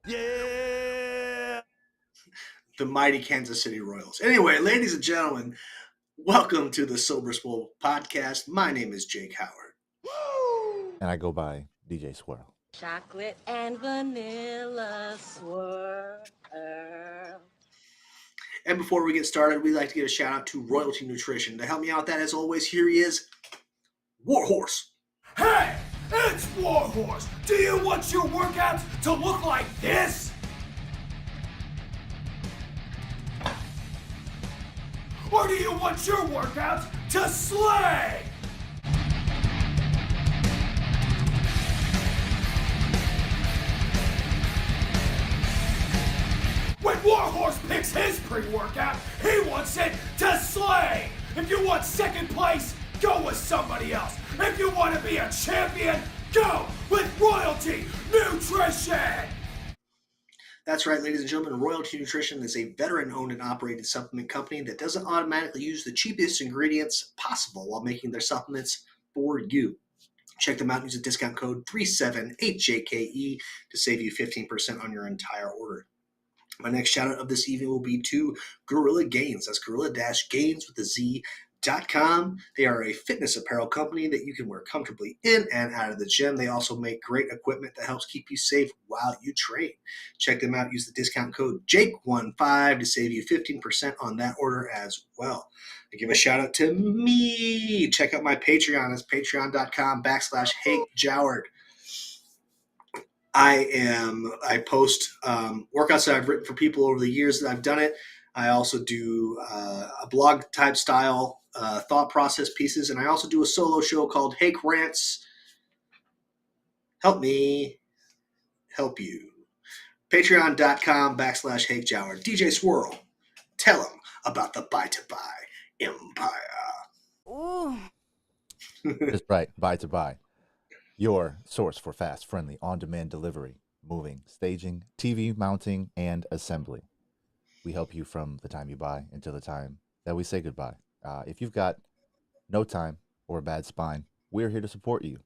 Yeah. The mighty Kansas City Royals. Anyway, ladies and gentlemen, welcome to the Sober Swole podcast. My name is Jake Howard. Woo! And I go by DJ Swirl. Chocolate and vanilla swirl. And before we get started, we'd like to give a shout out to Royalty Nutrition. To help me out with that, as always, here he is, Warhorse. Hey, it's Warhorse. Do you want your workouts to look like this? Or do you want your workouts to slay? When Warhorse picks his pre-workout, he wants it to slay. If you want second place, go with somebody else. If you want to be a champion, go with Royalty Nutrition. That's right, ladies and gentlemen. Royalty Nutrition is a veteran-owned and operated supplement company that doesn't automatically use the cheapest ingredients possible while making their supplements for you. Check them out and use the discount code 378JKE to save you 15% on your entire order. My next shout out of this evening will be to Gorilla Gains. That's gorilla-gains with a Z.com. They are a fitness apparel company that you can wear comfortably in and out of the gym. They also make great equipment that helps keep you safe while you train. Check them out. Use the discount code JAKE15 to save you 15% on that order as well. I give a shout out to me. Check out my Patreon. It's patreon.com/HakeJoward. I post workouts that I've written for people over the years that I've done it. I also do a blog type style thought process pieces, and I also do a solo show called Hake Rants. Help me help you. Patreon.com/HakeJower. DJ Swirl, tell them about the Buy to Buy Empire. Ooh. That's right, Buy to Buy. Your source for fast, friendly, on-demand delivery, moving, staging, TV mounting, and assembly. We help you from the time you buy until the time that we say goodbye. If you've got no time or a bad spine, we're here to support you.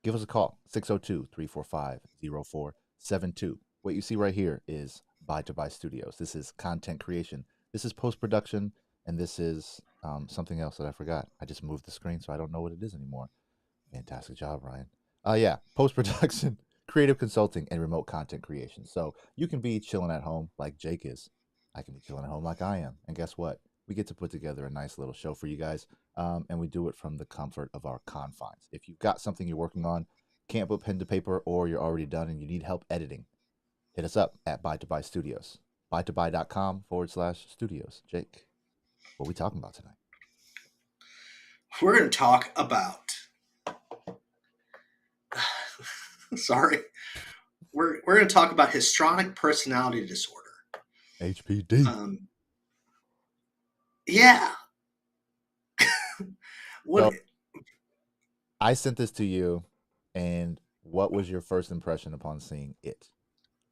Give us a call, 602-345-0472. What you see right here is Buy to Buy Studios. This is content creation. This is post-production, and this is something else that I forgot. I just moved the screen, so I don't know what it is anymore. Fantastic job, Ryan. Yeah, post-production, creative consulting, and remote content creation. So you can be chilling at home like Jake is. I can be chilling at home like I am. And guess what? We get to put together a nice little show for you guys, and we do it from the comfort of our confines. If you've got something you're working on, can't put pen to paper, or you're already done and you need help editing, hit us up at Buy to Buy Studios. buytobuy.com/studios. Jake, what are we talking about tonight? We're going to talk about sorry. We're going to talk about histrionic personality disorder. HPD. Yeah. So, I sent this to you, and what was your first impression upon seeing it?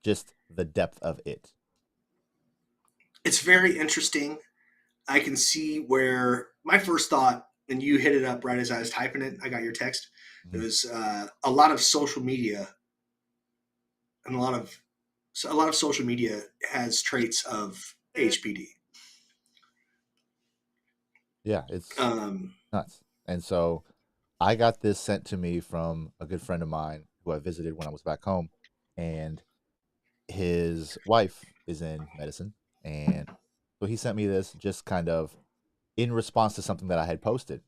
Just the depth of it. It's very interesting. I can see where my first thought, and you hit it up right as I was typing it. I got your text. It was a lot of social media, and a lot of social media has traits of HPD. Yeah, it's nuts. And so I got this sent to me from a good friend of mine who I visited when I was back home, and his wife is in medicine, and so he sent me this just kind of in response to something that I had posted.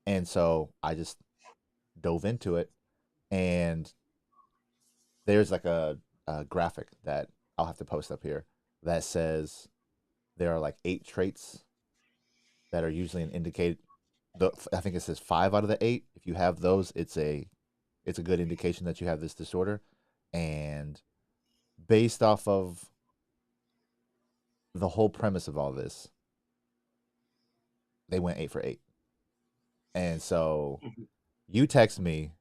And so I just dove into it, and there's like a graphic that I'll have to post up here that says there are like 8 traits that are usually an indicate. I think it says 5 out of the 8. If you have those, it's a good indication that you have this disorder. And based off of the whole premise of all this, they went 8 for 8. And so you text me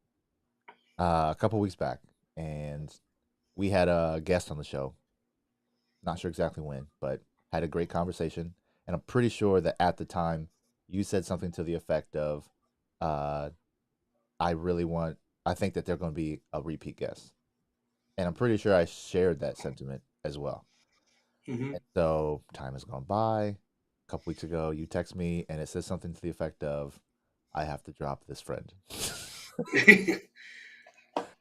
a couple weeks back, and we had a guest on the show. Not sure exactly when, but had a great conversation. And I'm pretty sure that at the time you said something to the effect of, I think that they're going to be a repeat guest. And I'm pretty sure I shared that sentiment as well. Mm-hmm. And so time has gone by. A couple weeks ago, you text me and it says something to the effect of, I have to drop this friend.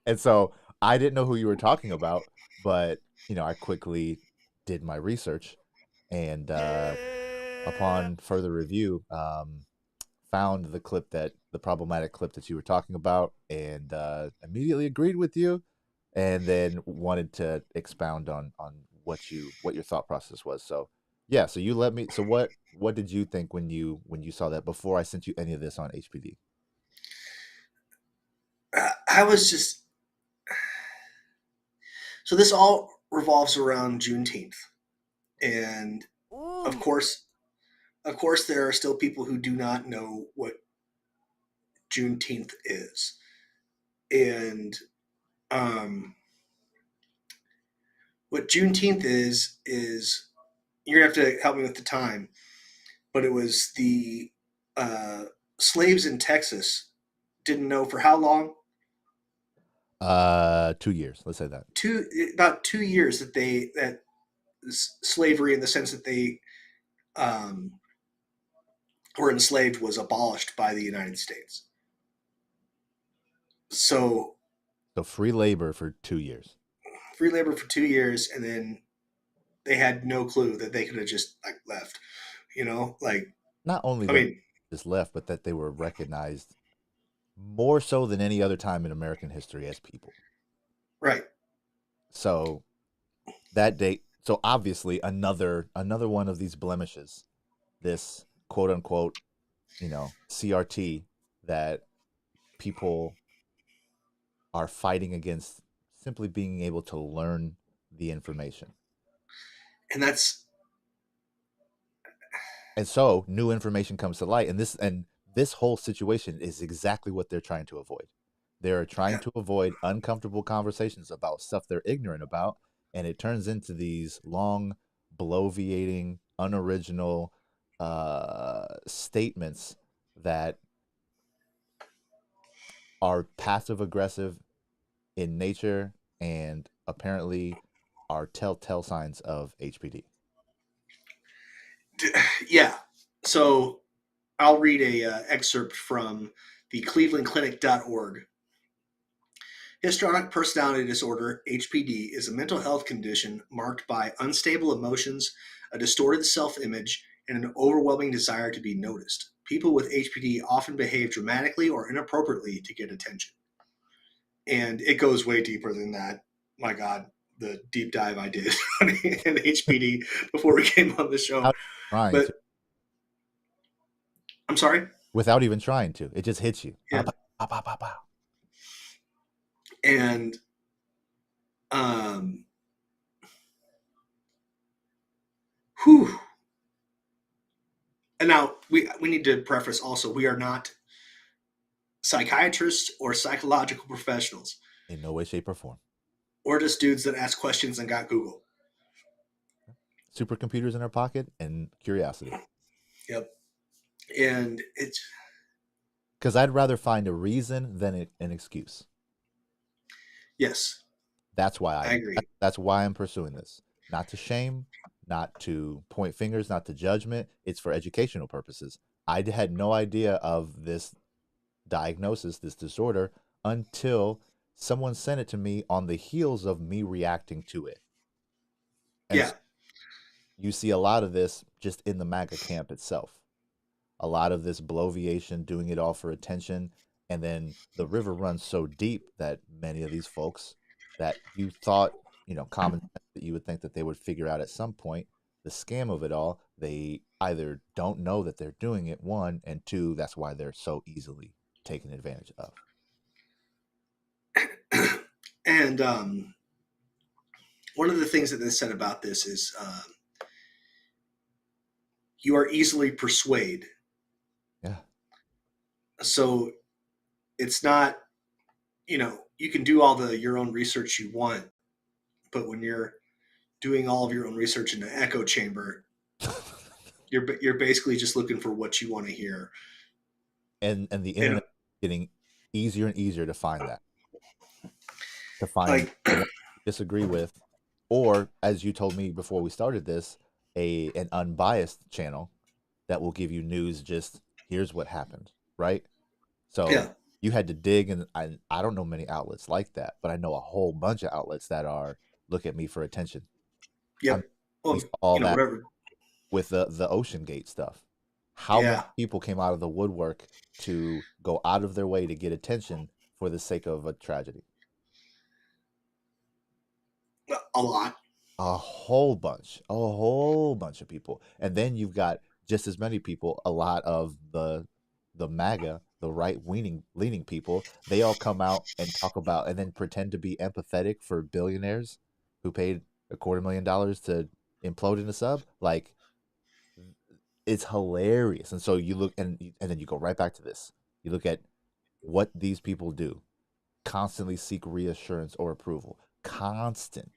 And so I didn't know who you were talking about, but I quickly did my research and upon further review, found the problematic clip that you were talking about, and immediately agreed with you, and then wanted to expound on what your thought process was. So yeah, so you let me. So what did you think when you saw that before I sent you any of this on HPD? I was just so this all revolves around Juneteenth, and of course, there are still people who do not know what Juneteenth is, and what Juneteenth is you're gonna have to help me with the time, but it was the slaves in Texas didn't know for how long. 2 years. Let's say that. About 2 years that slavery, in the sense that they were enslaved, was abolished by the United States. So free labor for 2 years. Free labor for 2 years, and then they had no clue that they could have just left. Not only just left, but that they were recognized more so than any other time in American history as people. Right. So that date. So obviously another one of these blemishes, this quote unquote, CRT that people are fighting against, simply being able to learn the information. And so new information comes to light, and this whole situation is exactly what they're trying to avoid. They're trying to avoid uncomfortable conversations about stuff they're ignorant about, and it turns into these long, bloviating, unoriginal statements that are passive aggressive in nature and apparently are telltale signs of HPD. Yeah. So I'll read a excerpt from the clevelandclinic.org. Histrionic personality disorder, HPD, is a mental health condition marked by unstable emotions, a distorted self-image, and an overwhelming desire to be noticed. People with HPD often behave dramatically or inappropriately to get attention. And it goes way deeper than that. My God, the deep dive I did in HPD before we came on the show. But I'm sorry? Without even trying to. It just hits you. Yeah. Pow, pow, pow, pow. And whew. And now we need to preface also, we are not psychiatrists or psychological professionals. In no way, shape, or form. Or just dudes that ask questions and got Google. Supercomputers in our pocket and curiosity. Yep. And it's... Because I'd rather find a reason than an excuse. Yes. That's why I agree. That's why I'm pursuing this. Not to shame, not to point fingers, not to judgment. It's for educational purposes. I had no idea of this diagnosis, this disorder, until someone sent it to me on the heels of me reacting to it. And yeah. So you see a lot of this just in the MAGA camp itself. A lot of this bloviation, doing it all for attention. And then the river runs so deep that many of these folks that you thought, common sense, that you would think that they would figure out at some point the scam of it all, they either don't know that they're doing it, one, and two, that's why they're so easily taken advantage of. And one of the things that they said about this is you are easily persuaded. Yeah. So it's not, you can do all your own research you want, but when you're doing all of your own research in an echo chamber, you're basically just looking for what you want to hear. And the internet is getting easier and easier to find that. To find disagree with, or as you told me before we started this, an unbiased channel that will give you news. Just here's what happened, right? So Yeah. you had to dig, and I don't know many outlets like that, but I know a whole bunch of outlets that are look at me for attention. Yep. Well, We saw all that whatever. with the Ocean Gate stuff. How many Yeah. people came out of the woodwork to go out of their way to get attention for the sake of a tragedy? A lot. A whole bunch of people. And then you've got just as many people, a lot of the MAGA, the right leaning people, they all come out and talk about and then pretend to be empathetic for billionaires who paid $250,000 to implode in a sub. Like, it's hilarious. And so you look, and then you go right back to this. You look at what these people do. Constantly seek reassurance or approval. Constant.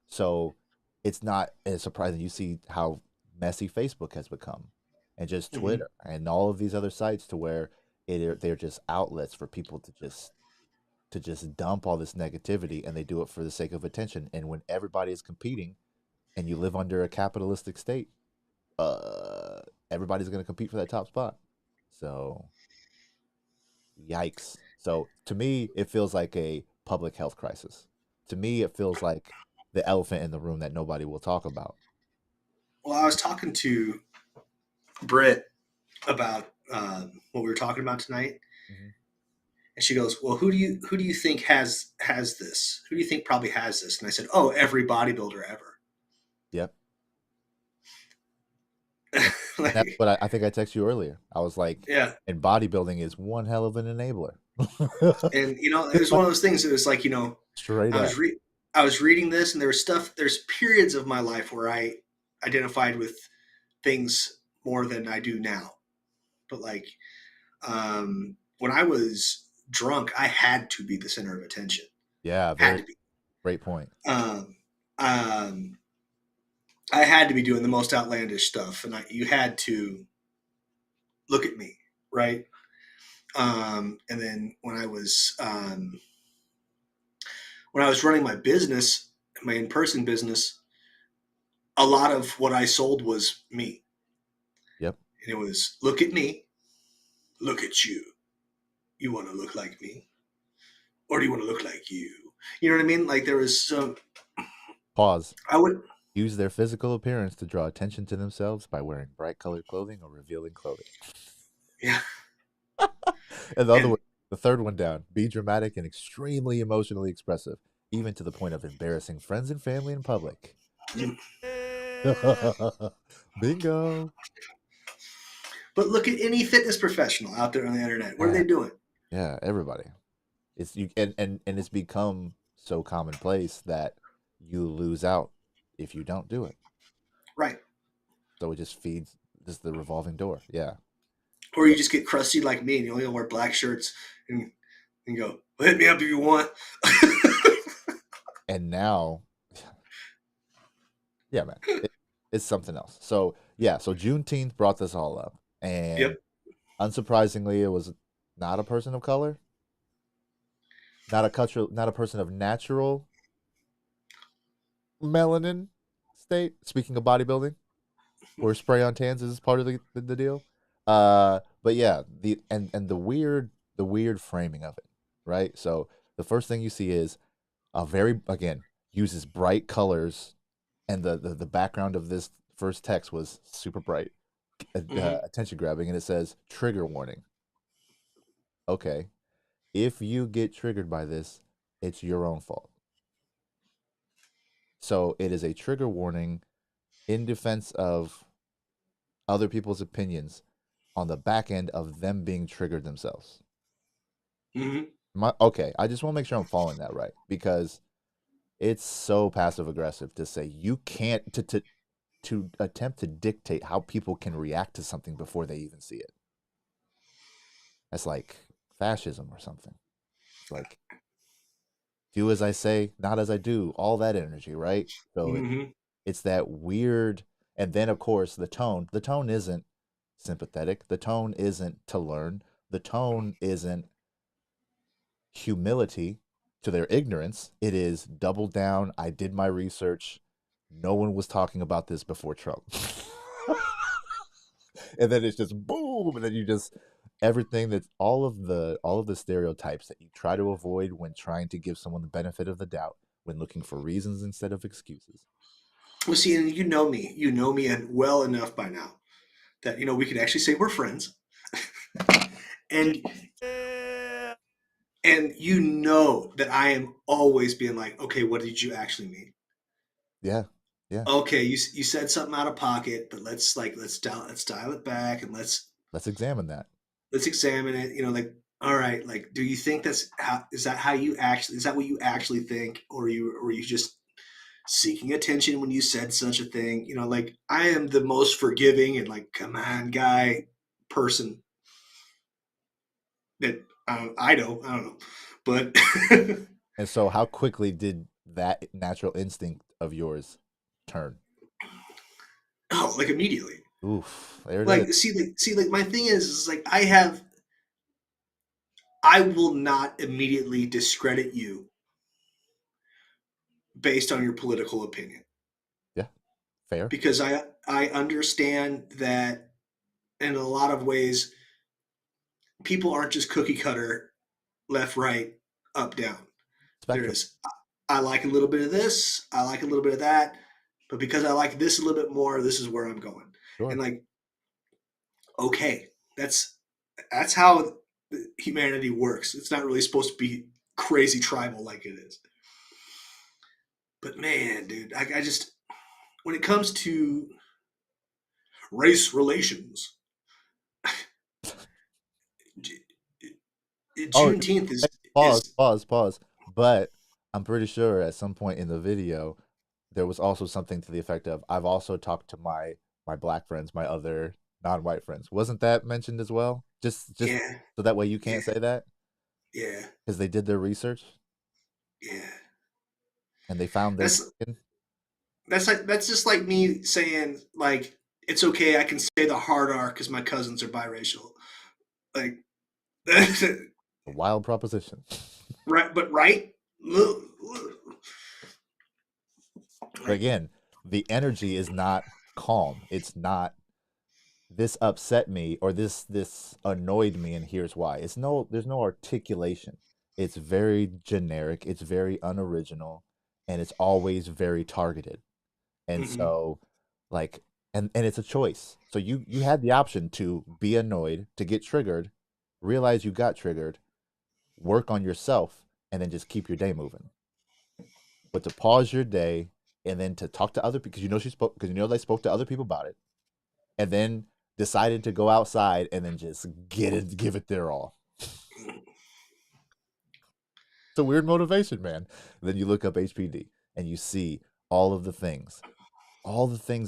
So it's not as surprising. You see how messy Facebook has become, and just Twitter and all of these other sites, to where they're just outlets for people to just dump all this negativity, and they do it for the sake of attention. And when everybody is competing, and you live under a capitalistic state, everybody's going to compete for that top spot. So, yikes. So to me, it feels like a public health crisis. To me, it feels like the elephant in the room that nobody will talk about. Well, I was talking to Britt about what we were talking about tonight, and she goes, "Well, who do you think has this? Who do you think probably has this?" And I said, "Oh, every bodybuilder ever." Yep. Like, that's what I think I texted you earlier. I was like, yeah. And bodybuilding is one hell of an enabler. And it was one of those things. It was like, straight I up. was I was reading this, and there's periods of my life where I identified with things more than I do now. But like, when I was drunk, I had to be the center of attention. Yeah, Had to be. Great point. I had to be doing the most outlandish stuff, and you had to look at me, right? And then when I was running my business, my in-person business, a lot of what I sold was me. Yep. And it was, look at me, look at you. You want to look like me, or do you want to look like you? You know what I mean? Like, there was some pause. I would use their physical appearance to draw attention to themselves by wearing bright colored clothing or revealing clothing. Yeah. And the third one down, be dramatic and extremely emotionally expressive, even to the point of embarrassing friends and family in public. Bingo. But look at any fitness professional out there on the internet. What are they doing? Yeah, everybody. It's and it's become so commonplace that you lose out if you don't do it. Right. So it just feeds the revolving door. Yeah. Or you just get crusty like me, and you only wear black shirts and go, well, hit me up if you want. And now, yeah, man, it's something else. So yeah, so Juneteenth brought this all up, and unsurprisingly, it was not a person of color, not a person of natural melanin state. Speaking of bodybuilding, or spray on tans is part of the deal. But yeah, the weird framing of it, right? So the first thing you see is uses bright colors, and the background of this first text was super bright, attention grabbing, and it says trigger warning. Okay, if you get triggered by this, it's your own fault. So it is a trigger warning in defense of other people's opinions on the back end of them being triggered themselves. Okay, I just want to make sure I'm following that right, because it's so passive aggressive to say you can't to attempt to dictate how people can react to something before they even see it. That's like fascism or something. It's like, do as I say, not as I do. All that energy, right? So it's that weird. And then, of course, the tone isn't sympathetic. The tone isn't to learn. The tone isn't humility. to their ignorance, it is double down. I did my research. No one was talking about this before Trump. And then it's just boom, and then you just everything that's all of the stereotypes that you try to avoid when trying to give someone the benefit of the doubt, when looking for reasons instead of excuses. Well, see, and you know me well enough by now that we could actually say we're friends, and you know that I am always being like, okay, what did you actually mean? Yeah, yeah. Okay, you said something out of pocket, but let's dial it back and let's examine that. Let's examine it. Like, all right, like, do you think is that what you actually think, or were you just seeking attention when you said such a thing? Like, I am the most forgiving and like, come on, guy, person that I don't know, but. And so, how quickly did that natural instinct of yours turn? Oh, like immediately. Oof! There it like, is. See, like my thing is like I will not immediately discredit you based on your political opinion. Yeah, fair. Because I understand that in a lot of ways, people aren't just cookie cutter, left, right, up, down. Spectrum. There's, I like a little bit of this, I like a little bit of that, but because I like this a little bit more, this is where I'm going. Sure. And like, okay, that's how humanity works. It's not really supposed to be crazy tribal like it is. But man, dude, I just, when it comes to race relations, Juneteenth is pause. But I'm pretty sure at some point in the video, there was also something to the effect of, I've also talked to my black friends, my other non-white friends. Wasn't that mentioned as well? Just yeah. So that way you can't say that? Yeah. Because they did their research? Yeah. And they found this. That's just like me saying, like, it's okay, I can say the hard R because my cousins are biracial. Like, that's a wild proposition. Right, but right? But again, the energy is not calm. It's not, this upset me or this annoyed me and here's why. There's no articulation. It's very generic, it's very unoriginal, and it's always very targeted. And so, like, and it's a choice. So you had the option to be annoyed, to get triggered, realize you got triggered, work on yourself, and then just keep your day moving. But to pause your day and then to talk to other people, because they spoke to other people about it, and then decided to go outside and then just give it their all. It's a weird motivation, man. And then you look up HPD and you see all the things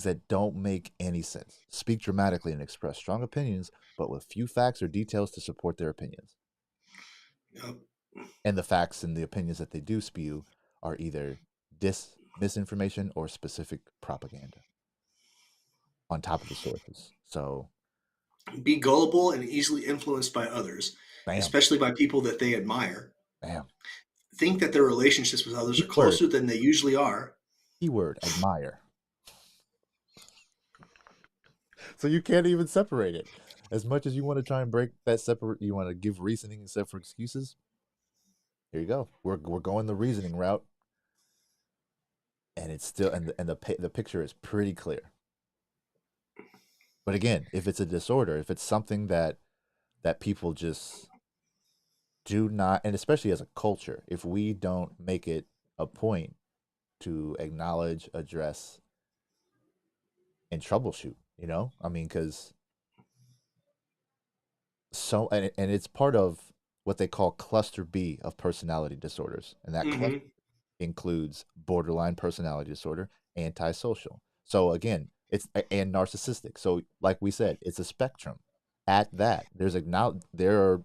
that don't make any sense. Speak dramatically and express strong opinions, but with few facts or details to support their opinions. Yep. And the facts and the opinions that they do spew are either misinformation or specific propaganda on top of the sources. So be gullible and easily influenced by others, especially by people that they admire. Think that their relationships with others are closer than they usually are. Keyword, admire. So you can't even separate it. As much as you want to try and break that separate, you want to give reasoning instead for excuses. Here you go. We're going the reasoning route, and it's still and the picture is pretty clear. But again, if it's a disorder, if it's something that people just do not, and especially as a culture, if we don't make it a point to acknowledge, address, and troubleshoot, I mean, because and it's part of what they call cluster B of personality disorders, and that cluster includes borderline personality disorder, antisocial. So again, and narcissistic. So like we said, it's a spectrum. At that, there are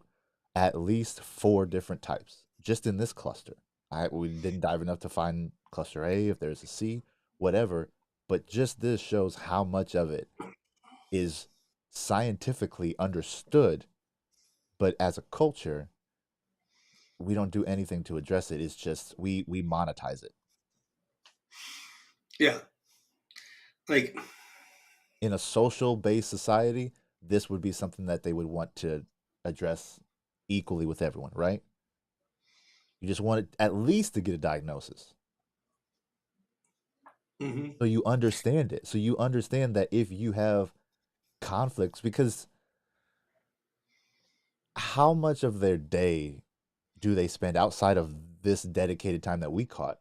at least 4 different types just in this cluster. We didn't dive enough to find cluster A, if there's a C, whatever. But just this shows how much of it is scientifically understood, but as a culture, we don't do anything to address it. It's just we monetize it. Yeah. Like, in a social-based society, this would be something that they would want to address equally with everyone, right? You just want it at least to get a diagnosis. mm-hmm. So you understand it. So you understand that if you have conflicts, because how much of their day do they spend outside of this dedicated time that we caught?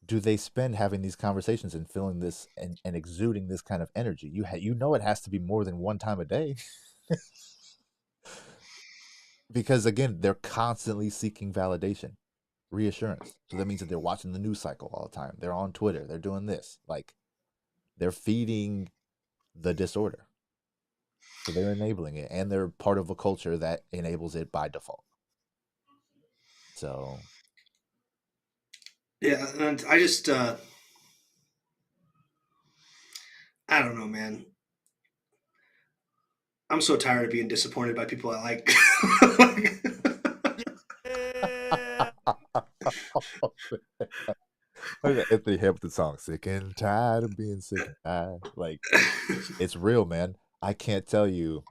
Do they spend having these conversations and feeling this and exuding this kind of energy? You know it has to be more than one time a day. Because again, they're constantly seeking validation, reassurance. So that means that they're watching the news cycle all the time. They're on Twitter. They're doing this. Like, they're feeding the disorder. So they're enabling it, and they're part of a culture that enables it by default. So, yeah, and I just, I don't know, man. I'm so tired of being disappointed by people I like. Anthony Hamilton song, "Sick and Tired of Being Sick and Tired." Like, it's real, man. I can't tell you.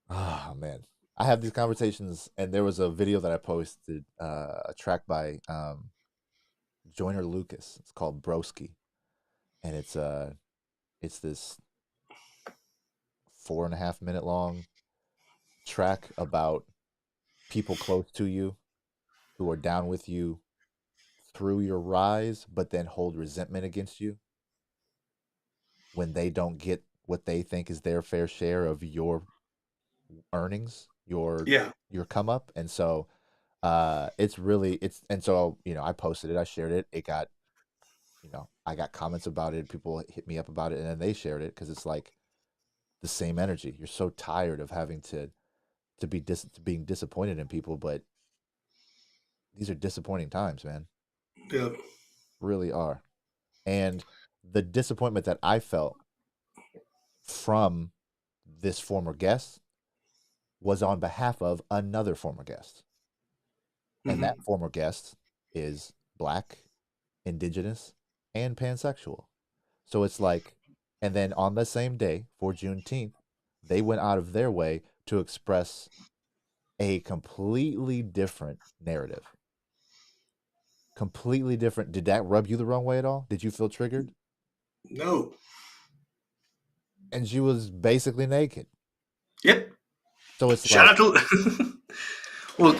Ah, man. I have these conversations, and there was a video that I posted, a track by Joyner Lucas. It's called Broski, and it's this 4.5 minute long track about people close to you who are down with you through your rise, but then hold resentment against you when they don't get what they think is their fair share of your earnings, your come up. And so and so, I posted it, I shared it, it got, I got comments about it, people hit me up about it, and then they shared it, because it's like the same energy. You're so tired of having to be being disappointed in people, but these are disappointing times, man. Yeah. Really are. And the disappointment that I felt from this former guest was on behalf of another former guest. And that former guest is Black, Indigenous, and pansexual. So it's like, and then on the same day, for Juneteenth, they went out of their way to express a completely different narrative. Completely different. Did that rub you the wrong way at all? Did you feel triggered? No. And she was basically naked. Yep. So it's shout out to. Well,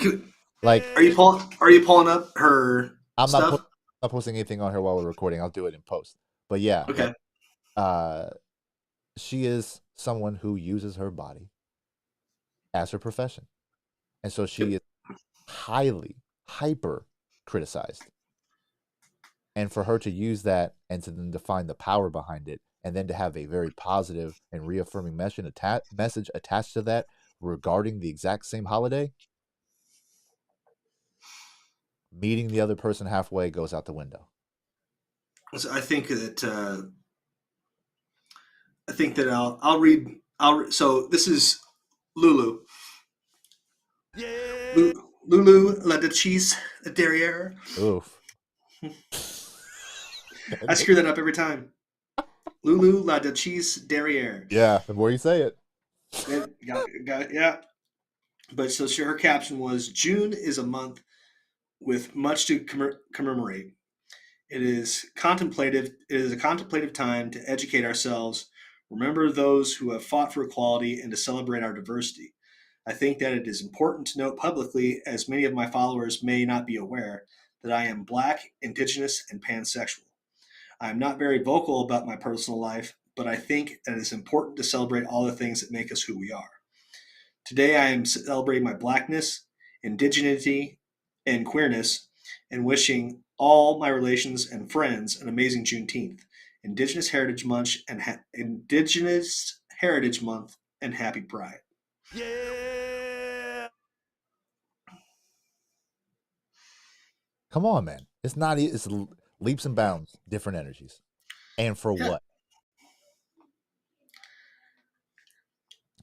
like, are you pulling up her I'm stuff? not posting anything on her while we're recording. I'll do it in post. But yeah. Okay. She is someone who uses her body as her profession. And so she is highly, hyper criticized. And for her to use that and to then define the power behind it, and then to have a very positive and reaffirming message attached to that regarding the exact same holiday, meeting the other person halfway goes out the window. So I think that I'll read. So this is Lulu. Yeah. Lulu La Duchesse Derriere. Oof. I screw that up every time. Lulu La Duchesse Derriere. Yeah, the more you say it. Yeah. But so her caption was, "June is a month with much to commemorate. It is a contemplative time to educate ourselves, remember those who have fought for equality, and to celebrate our diversity. I think that it is important to note publicly, as many of my followers may not be aware, that I am Black, Indigenous, and pansexual. I am not very vocal about my personal life, but I think that it is important to celebrate all the things that make us who we are. Today I am celebrating my Blackness, indigeneity, and queerness, and wishing all my relations and friends an amazing Juneteenth, Indigenous Heritage Month, and Happy Pride." Yeah. Come on, man. It's not. It's leaps and bounds, different energies, and for what?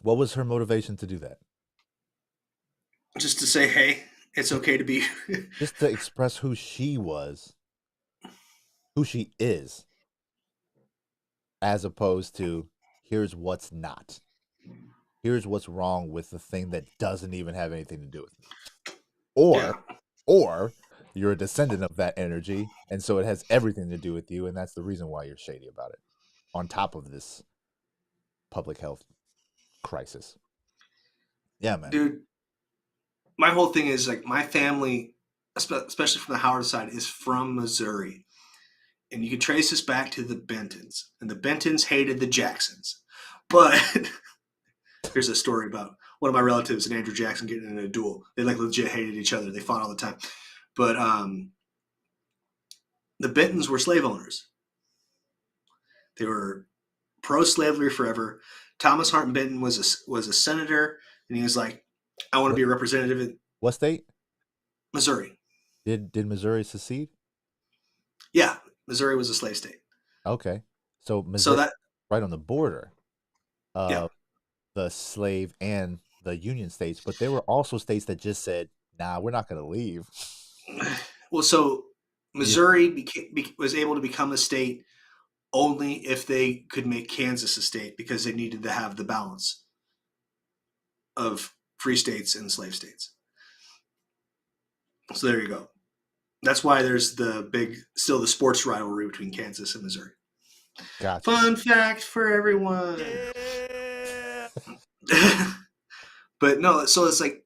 What was her motivation to do that? Just to say, hey. It's okay to be. Just to express who she was, who she is, as opposed to here's what's not. Here's what's wrong with the thing that doesn't even have anything to do with me. Or you're a descendant of that energy, and so it has everything to do with you, and that's the reason why you're shady about it. On top of this public health crisis. Yeah, man. Dude, my whole thing is like my family, especially from the Howard side, is from Missouri. And you can trace this back to the Bentons. And the Bentons hated the Jacksons. But here's a story about one of my relatives and Andrew Jackson getting in a duel. They like legit hated each other. They fought all the time. But the Bentons were slave owners. They were pro-slavery forever. Thomas Hart Benton was a senator, and he was like, I want to be a representative in what state? Missouri. Did Missouri secede? Yeah, Missouri was a slave state. Okay. So Missouri, that right on the border of the slave and the Union states, but there were also states that just said, nah, we're not going to leave. Well, so Missouri was able to become a state only if they could make Kansas a state, because they needed to have the balance of free states and slave states. So there you go. That's why there's still the sports rivalry between Kansas and Missouri. Gotcha. Fun fact for everyone. Yeah. But no, so it's like,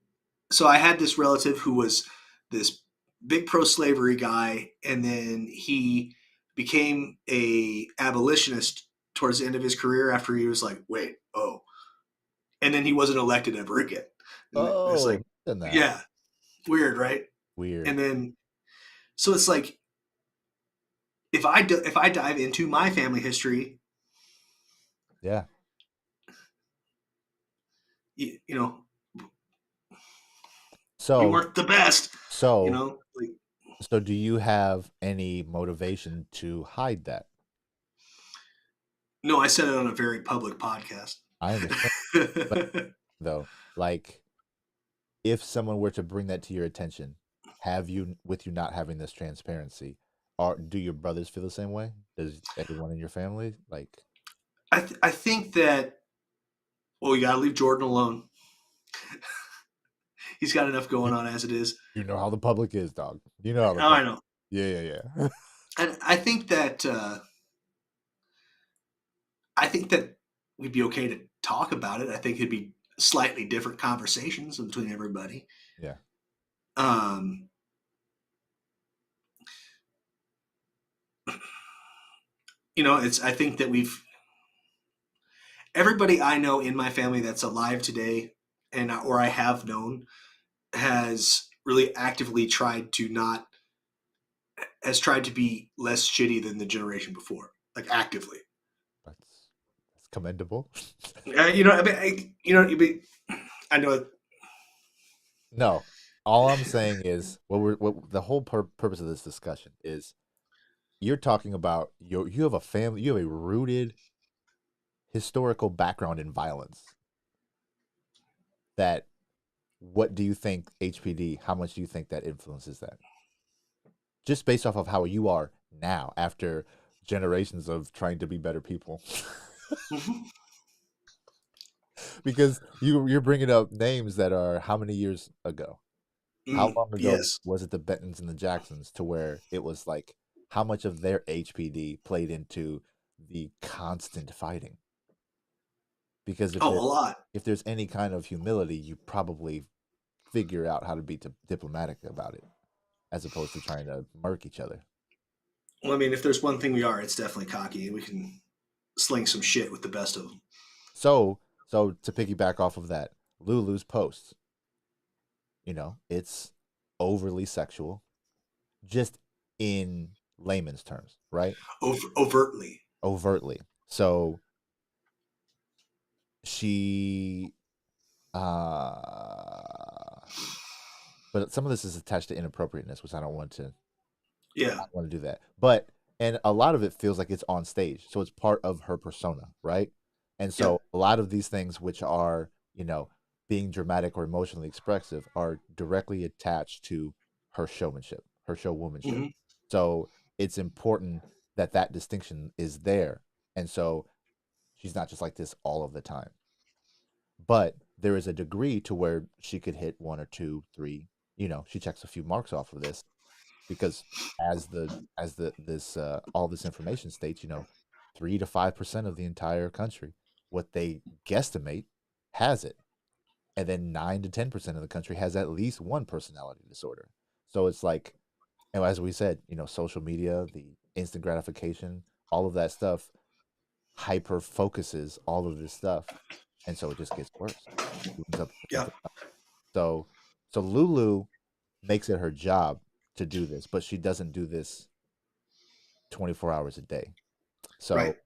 so I had this relative who was this big pro-slavery guy, and then he became a abolitionist towards the end of his career after he was like, wait, and then he wasn't elected ever again. And it's like, yeah, weird, right? Weird. And then, so it's like, if I dive into my family history, yeah, you know, so we weren't the best. So you know, like, so do you have any motivation to hide that? No, I said it on a very public podcast. I understand. But, though, like, if someone were to bring that to your attention, with you not having this transparency, do your brothers feel the same way? Does everyone in your family like? I think that, well, you gotta leave Jordan alone. He's got enough going on as it is. You know how the public is, dog. You know how. I know. Yeah. And I think that we'd be okay to talk about it. I think it'd be slightly different conversations between everybody. Yeah. You know, I think that everybody I know in my family that's alive today, or I have known, has really actively tried to be less shitty than the generation before, like actively. That's commendable. You know, I know. No, all I'm saying is what the whole purpose of this discussion is. You're talking about you have a family, you have a rooted historical background in violence. What do you think HPD, how much do you think that influences that? Just based off of how you are now, after generations of trying to be better people. Because you're bringing up names that are how many years ago? How long ago was it the Bentons and the Jacksons, to where it was like, how much of their HPD played into the constant fighting? Because a lot. If there's any kind of humility, you probably figure out how to be diplomatic about it, as opposed to trying to murk each other. Well, I mean, if there's one thing we are, it's definitely cocky. We can sling some shit with the best of them. So to piggyback off of that, Lulu's posts, it's overly sexual, just in layman's terms, right? Overtly. So she but some of this is attached to inappropriateness, which I don't want to do that. And a lot of it feels like it's on stage, so it's part of her persona, right? And so a lot of these things, which are being dramatic or emotionally expressive are directly attached to her showmanship, her showwomanship. Mm-hmm. So it's important that that distinction is there. And so she's not just like this all of the time. But there is a degree to where she could hit one or two, three, she checks a few marks off of this because as the this all this information states, 3 to 5% of the entire country, what they guesstimate, has it. And then 9 to 10% of the country has at least one personality disorder. So it's like, as we said, social media, the instant gratification, all of that stuff hyper focuses all of this stuff, and so it just gets worse. It ends up with Yeah. something else. So Lulu makes it her job to do this, but she doesn't do this 24 hours a day. So Right.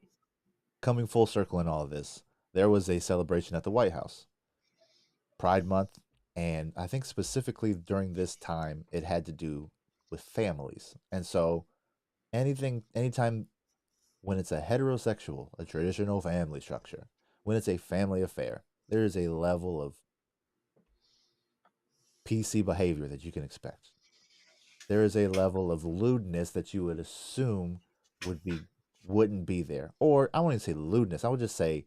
coming full circle in all of this, there was a celebration at the White House, Pride Month, and I think specifically during this time, it had to do with families. And so anytime when it's a heterosexual, a traditional family structure, when it's a family affair, there is a level of PC behavior that you can expect. There is a level of lewdness that you would assume wouldn't be there. Or I wouldn't say lewdness, I would just say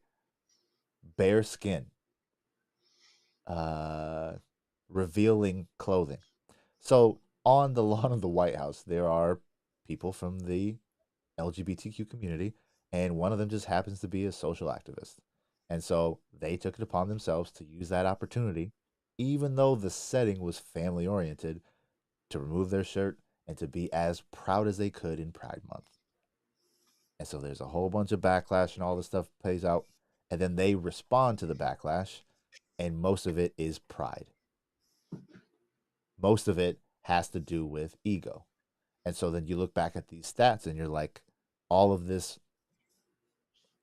bare skin, revealing clothing. So on the lawn of the White House, there are people from the LGBTQ community, and one of them just happens to be a social activist. And so they took it upon themselves to use that opportunity, even though the setting was family oriented, to remove their shirt and to be as proud as they could in Pride Month. And so there's a whole bunch of backlash and all this stuff plays out. And then they respond to the backlash, and most of it is pride. Most of it has to do with ego. And so then you look back at these stats and you're like, all of this,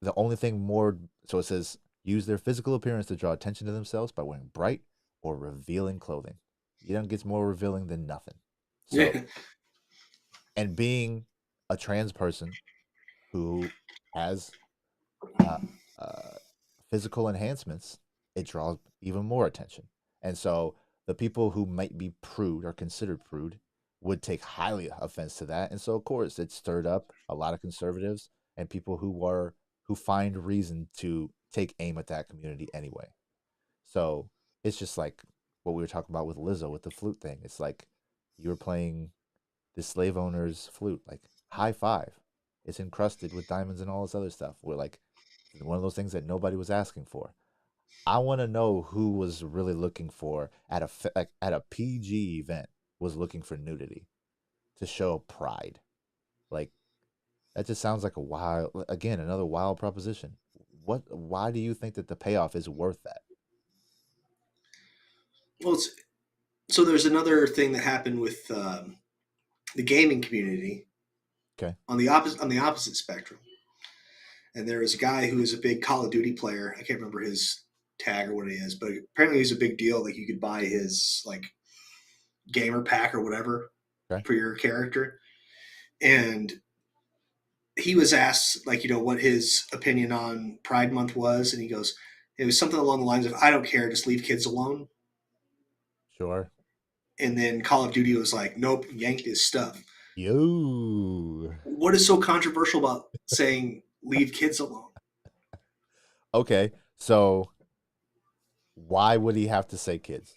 the only thing more, so it says, use their physical appearance to draw attention to themselves by wearing bright or revealing clothing. You don't get more revealing than nothing. So, Yeah. and being a trans person who has physical enhancements, it draws even more attention. And so the people who might be prude or considered prude would take highly offense to that. And so, of course, it stirred up a lot of conservatives and people who find reason to take aim at that community anyway. So it's just like what we were talking about with Lizzo with the flute thing. It's like you were playing the slave owner's flute, like high five. It's encrusted with diamonds and all this other stuff. We're like one of those things that nobody was asking for. I want to know who was really looking for at a PG event was looking for nudity to show pride. Like that just sounds like another wild proposition. Why do you think that the payoff is worth that? Well, so there's another thing that happened with the gaming community. Okay. On the opposite spectrum, and there is a guy who is a big Call of Duty player. I can't remember his tag or what it is, but apparently he's a big deal. Like you could buy his like gamer pack or whatever for your character, and he was asked like what his opinion on Pride Month was, and he goes, it was something along the lines of, I don't care, just leave kids alone. Sure. And then Call of Duty was like, nope, yanked his stuff. Yo. What is so controversial about saying leave kids alone? Okay, so why would he have to say kids?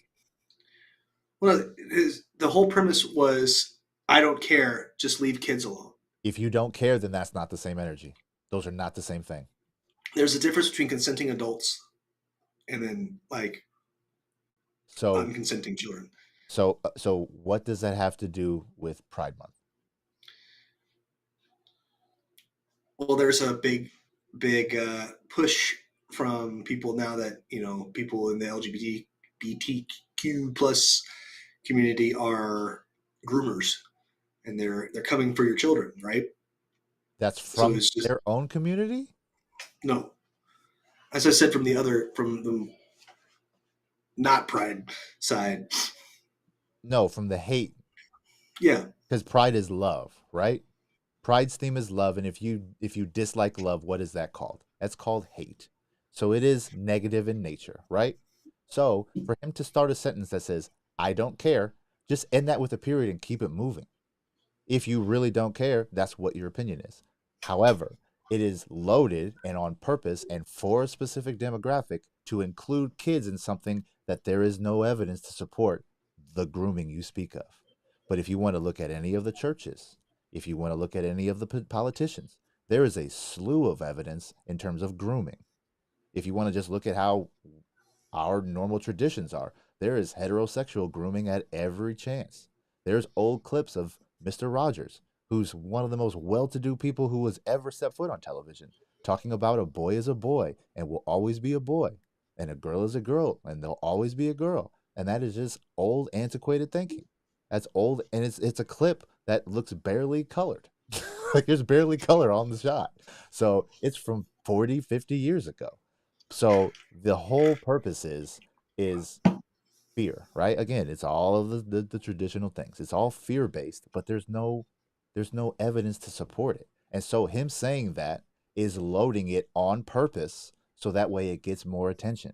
Well, the whole premise was, I don't care, just leave kids alone. If you don't care, then that's not the same energy. Those are not the same thing. There's a difference between consenting adults and then unconsenting children. So what does that have to do with Pride Month? Well, there's a big push from people now that people in the LGBTQ plus community are groomers, and they're coming for your children, right? That's from their own community? No, as I said, from the not Pride side. No, from the hate. Yeah, because Pride is love, right? Pride's theme is love, and if you dislike love, what is that called? That's called hate. So it is negative in nature, right? So for him to start a sentence that says, I don't care, just end that with a period and keep it moving. If you really don't care, that's what your opinion is. However, it is loaded and on purpose and for a specific demographic to include kids in something that there is no evidence to support the grooming you speak of. But if you want to look at any of the churches, if you want to look at any of the politicians, there is a slew of evidence in terms of grooming. If you want to just look at how our normal traditions are, there is heterosexual grooming at every chance. There's old clips of Mr. Rogers, who's one of the most well-to-do people who has ever set foot on television, talking about a boy is a boy and will always be a boy, and a girl is a girl and they'll always be a girl. And that is just old, antiquated thinking. That's old, and it's a clip that looks barely colored. Like there's barely color on the shot. So it's from 40, 50 years ago. So the whole purpose is fear, right? Again, it's all of the traditional things. It's all fear based, but there's no evidence to support it. And so him saying that is loading it on purpose so that way it gets more attention.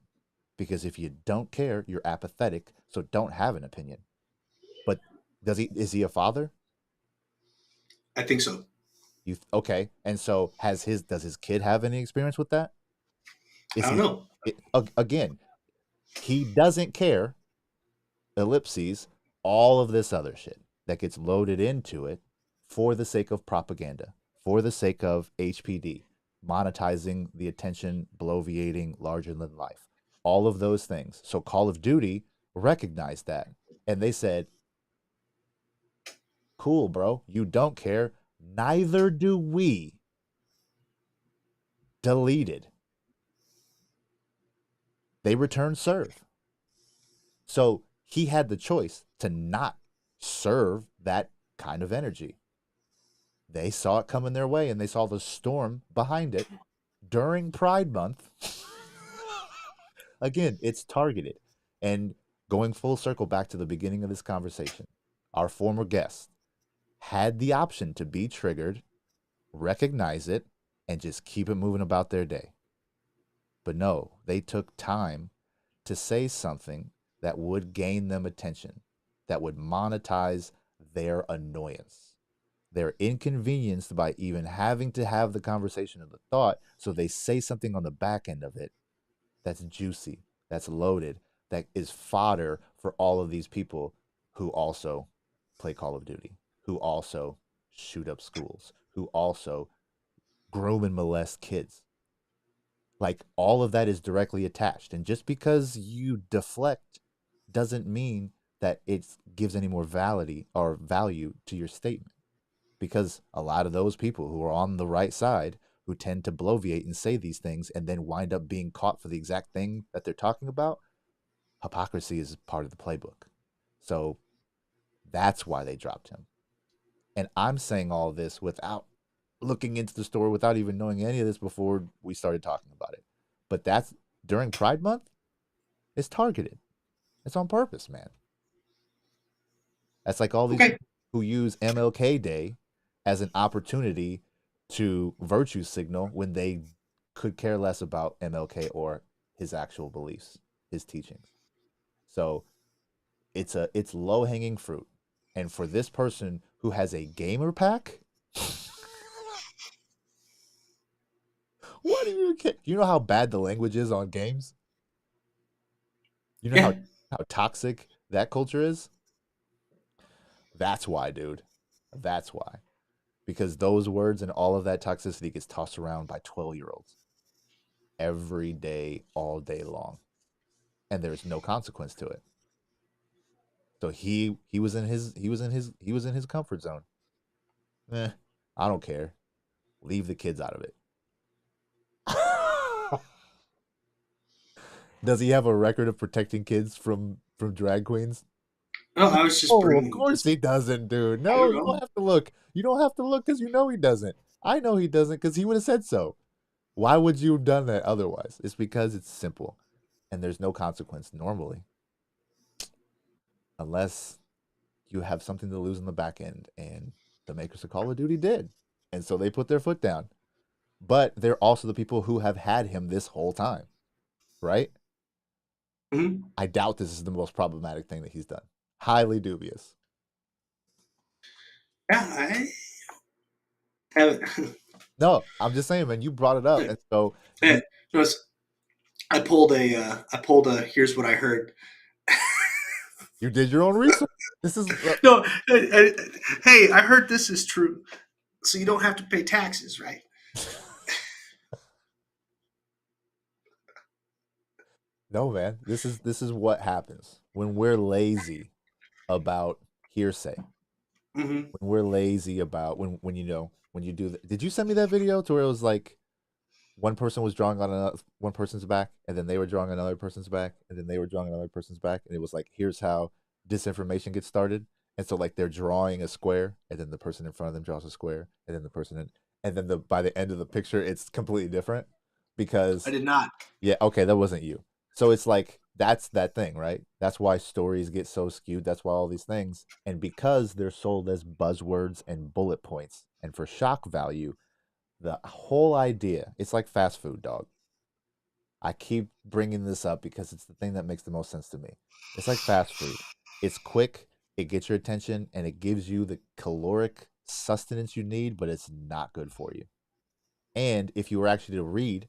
Because if you don't care, you're apathetic, so don't have an opinion. But is he a father? I think so. Okay. And so does his kid have any experience with that? I don't know. Again, he doesn't care, ellipses, all of this other shit that gets loaded into it for the sake of propaganda, for the sake of HPD, monetizing the attention, bloviating larger than life, all of those things. So Call of Duty recognized that, and they said, cool, bro, you don't care, neither do we. Deleted. They returned serve. So he had the choice to not serve that kind of energy. They saw it coming their way, and they saw the storm behind it during Pride Month. Again, it's targeted. And going full circle back to the beginning of this conversation, our former guest had the option to be triggered, recognize it, and just keep it moving about their day. But no, they took time to say something that would gain them attention, that would monetize their annoyance. They're inconvenienced by even having to have the conversation of the thought, so they say something on the back end of it that's juicy, that's loaded, that is fodder for all of these people who also play Call of Duty, who also shoot up schools, who also groom and molest kids. Like, all of that is directly attached. And just because you deflect doesn't mean that it gives any more validity or value to your statement. Because a lot of those people who are on the right side, who tend to bloviate and say these things and then wind up being caught for the exact thing that they're talking about, hypocrisy is part of the playbook. So that's why they dropped him. And I'm saying all this without looking into the story, without even knowing any of this before we started talking about it. But that's during Pride Month. It's targeted. It's on purpose, man. That's like all these people who use MLK Day as an opportunity to virtue signal when they could care less about MLK or his actual beliefs, his teachings. So it's low-hanging fruit. And for this person who has a gamer pack, what do you care? You know how bad the language is on games? You know how toxic that culture is? That's why, dude. That's why. Because those words and all of that toxicity gets tossed around by 12-year-olds every day, all day long. And there's no consequence to it. So he was in his comfort zone. I don't care. Leave the kids out of it. Does he have a record of protecting kids from drag queens? No, I was just. Of course he doesn't, dude. No, you don't have to look. You don't have to look because you know he doesn't. I know he doesn't because he would have said so. Why would you have done that otherwise? It's because it's simple, and there's no consequence normally, unless you have something to lose in the back end, and the makers of Call of Duty did, and so they put their foot down. But they're also the people who have had him this whole time, right? Mm-hmm. I doubt this is the most problematic thing that he's done. Highly dubious. Yeah, I haven't. No, I'm just saying, man. You brought it up, and so Yeah, I pulled a. Here's what I heard. you did your own research. This is No, hey, I heard this is true, so you don't have to pay taxes, right? no, man. This is what happens when we're lazy about hearsay. Mm-hmm. When we're lazy about when you know when you do. Did you send me that video to where it was like one person was drawing on one person's back, and then they were drawing on another person's back, and then they were drawing on another person's back, and it was like, here's how disinformation gets started. And so like they're drawing a square, and then the person in front of them draws a square, and then the person in, and then by the end of the picture, it's completely different because I did not. yeah, okay, that wasn't you. So it's like that's that thing, right? That's why stories get so skewed. That's why all these things, and because they're sold as buzzwords and bullet points, and for shock value, the whole idea, it's like fast food, dog. I keep bringing this up because it's the thing that makes the most sense to me. It's like fast food. It's quick, it gets your attention, and it gives you the caloric sustenance you need, but it's not good for you. And if you were actually to read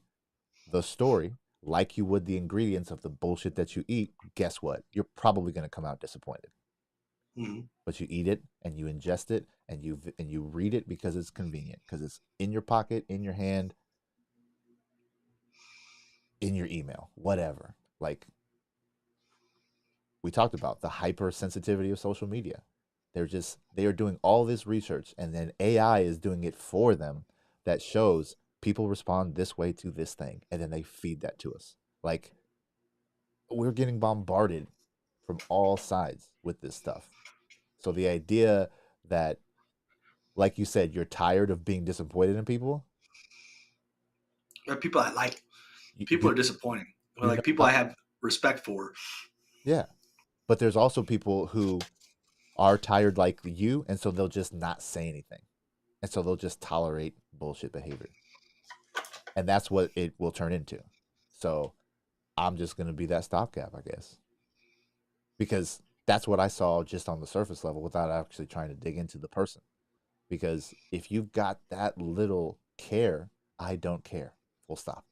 the story like you would the ingredients of the bullshit that you eat, guess what? You're probably going to come out disappointed. Mm-hmm. But you eat it and you ingest it and you read it because it's convenient, because it's in your pocket, in your hand, in your email, whatever. Like we talked about the hypersensitivity of social media. They are doing all this research, and then AI is doing it for them that shows people respond this way to this thing, and then they feed that to us. Like we're getting bombarded from all sides with this stuff. So the idea that, like you said, you're tired of being disappointed in people. There are people I like. People are disappointing. Like people I have respect for. Yeah. But there's also people who are tired like you, and so they'll just not say anything. And so they'll just tolerate bullshit behavior. And that's what it will turn into. So I'm just going to be that stopgap, I guess. Because that's what I saw just on the surface level without actually trying to dig into the person. Because if you've got that little care, I don't care. Full stop.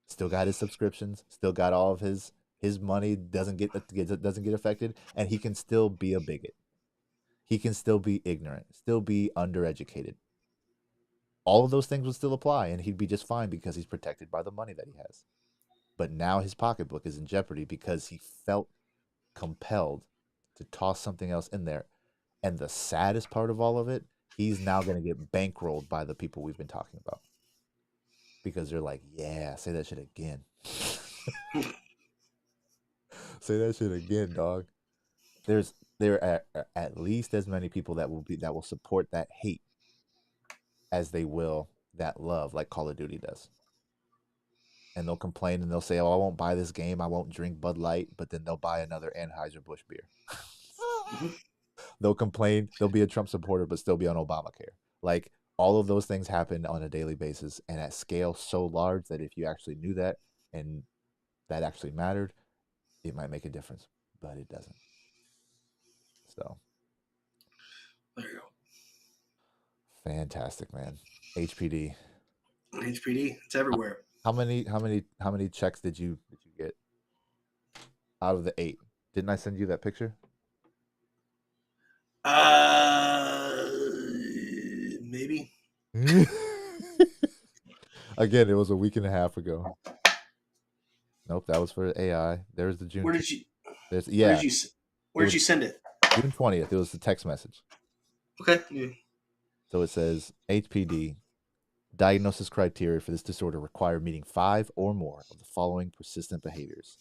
Still got his subscriptions, still got all of his money, doesn't get affected, and he can still be a bigot. He can still be ignorant, still be undereducated. All of those things would still apply, and he'd be just fine because he's protected by the money that he has. But now his pocketbook is in jeopardy because he felt compelled to toss something else in there. And the saddest part of all of it, he's now going to get bankrolled by the people we've been talking about. Because they're like, yeah, say that shit again. Say that shit again, dog. There are at least as many people that will support that hate as they will that love, like Call of Duty does. And they'll complain and they'll say, "Oh, I won't buy this game. I won't drink Bud Light," but then they'll buy another Anheuser-Busch beer. They'll complain. They'll be a Trump supporter, but still be on Obamacare. Like all of those things happen on a daily basis, and at scale so large that if you actually knew that and that actually mattered, it might make a difference, but it doesn't. So there you go. Fantastic, man. HPD. HPD, it's everywhere. How many checks did you get out of the 8? Didn't I send you that picture? Maybe. Again, it was a week and a half ago. Nope, that was for AI. There's the June. Where did you? Where did you send it? June 20th. It was the text message. Okay. Yeah. So it says HPD diagnosis criteria for this disorder require meeting 5 or more of the following persistent behaviors.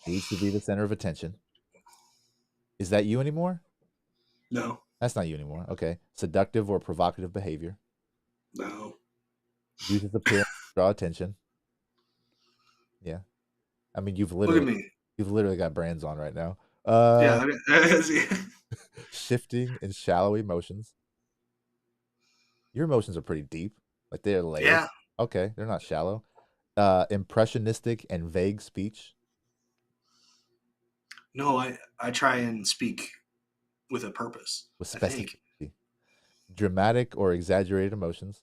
Needs to be the center of attention. Is that you anymore? No. That's not you anymore. Okay. Seductive or provocative behavior. No. Uses appearance to draw attention. Yeah. I mean, you've Look at literally me. got brands on right now. Yeah. Shifting and shallow emotions. Your emotions are pretty deep. Like they're layered. Yeah. Okay, they're not shallow. impressionistic and vague speech. No, I try and speak with a purpose, With I think. specificity. Dramatic or exaggerated emotions.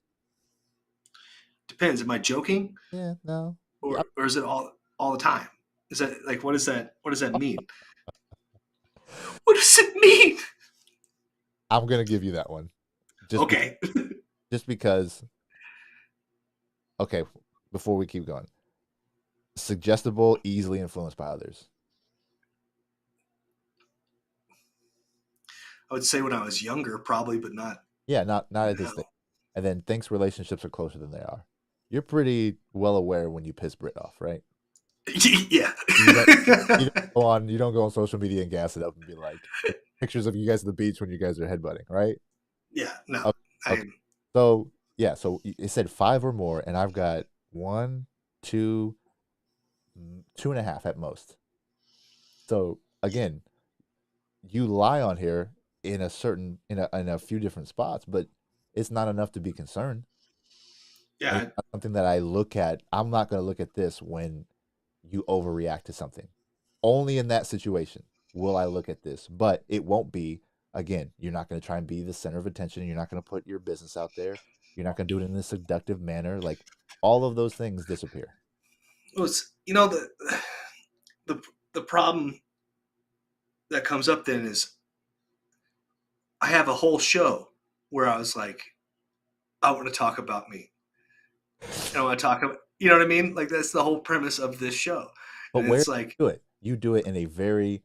Depends. Am I joking? Yeah, no. Or is it all the time? Is that like what does that mean? What does it mean? I'm gonna give you that one. Okay. Just because. Okay, before we keep going, suggestible, easily influenced by others. I would say when I was younger, probably, but not Yeah, not at this now. stage. And then thinks relationships are closer than they are. You're pretty well aware when you piss Brit off, right? Yeah. You don't go on social media and gas it up and be like pictures of you guys at the beach when you guys are headbutting, right? Yeah. No. Okay. So yeah, so it said 5 or more, and I've got 1, 2, 2.5 at most. So again, you lie on here in a few different spots, but it's not enough to be concerned. Yeah. It's not something that I look at. I'm not going to look at this when you overreact to something. Only in that situation will I look at this, but it won't be. Again, you're not going to try and be the center of attention. You're not going to put your business out there. You're not going to do it in a seductive manner. Like all of those things disappear. Well, the problem that comes up then is I have a whole show where I was like, I want to talk about me. I want to talk about, you know what I mean? Like that's the whole premise of this show. But And where it's like, do it? You do it in a very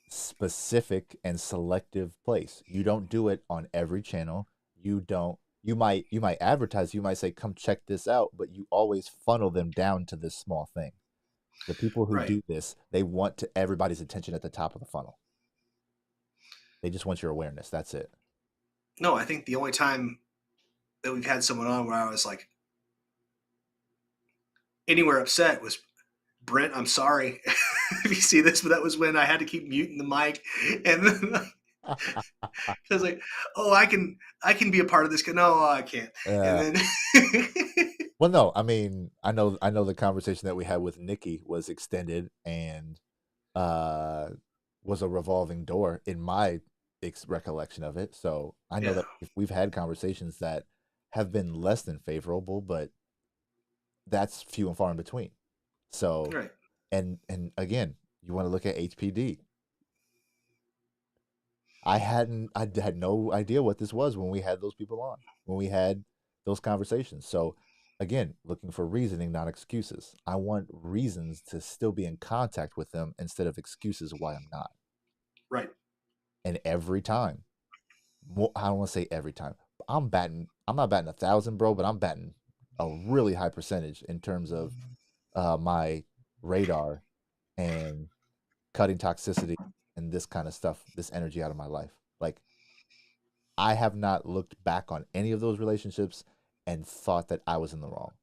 specific and selective place. You don't do it on every channel. You might advertise, you might say come check this out, but you always funnel them down to this small thing. The people who right. do this, they want everybody's attention at the top of the funnel. They just want your awareness. That's it. No, I think the only time that we've had someone on where I was like anywhere upset was Brent. I'm sorry if you see this, but that was when I had to keep muting the mic, and then I was like, "Oh, I can be a part of this." No, I can't. And then, well, no, I mean, I know the conversation that we had with Nikki was extended and was a revolving door in my recollection of it. So I know that we've had conversations that have been less than favorable, but that's few and far in between. So, right. and again, you want to look at HPD. I had no idea what this was when we had those people on, when we had those conversations. So again, looking for reasoning, not excuses. I want reasons to still be in contact with them instead of excuses why I'm not. Right. And every time, I don't want to say every time. I'm not batting 1,000, bro, but I'm batting a really high percentage in terms of my radar and cutting toxicity and this kind of stuff, this energy out of my life. Like, I have not looked back on any of those relationships and thought that I was in the wrong,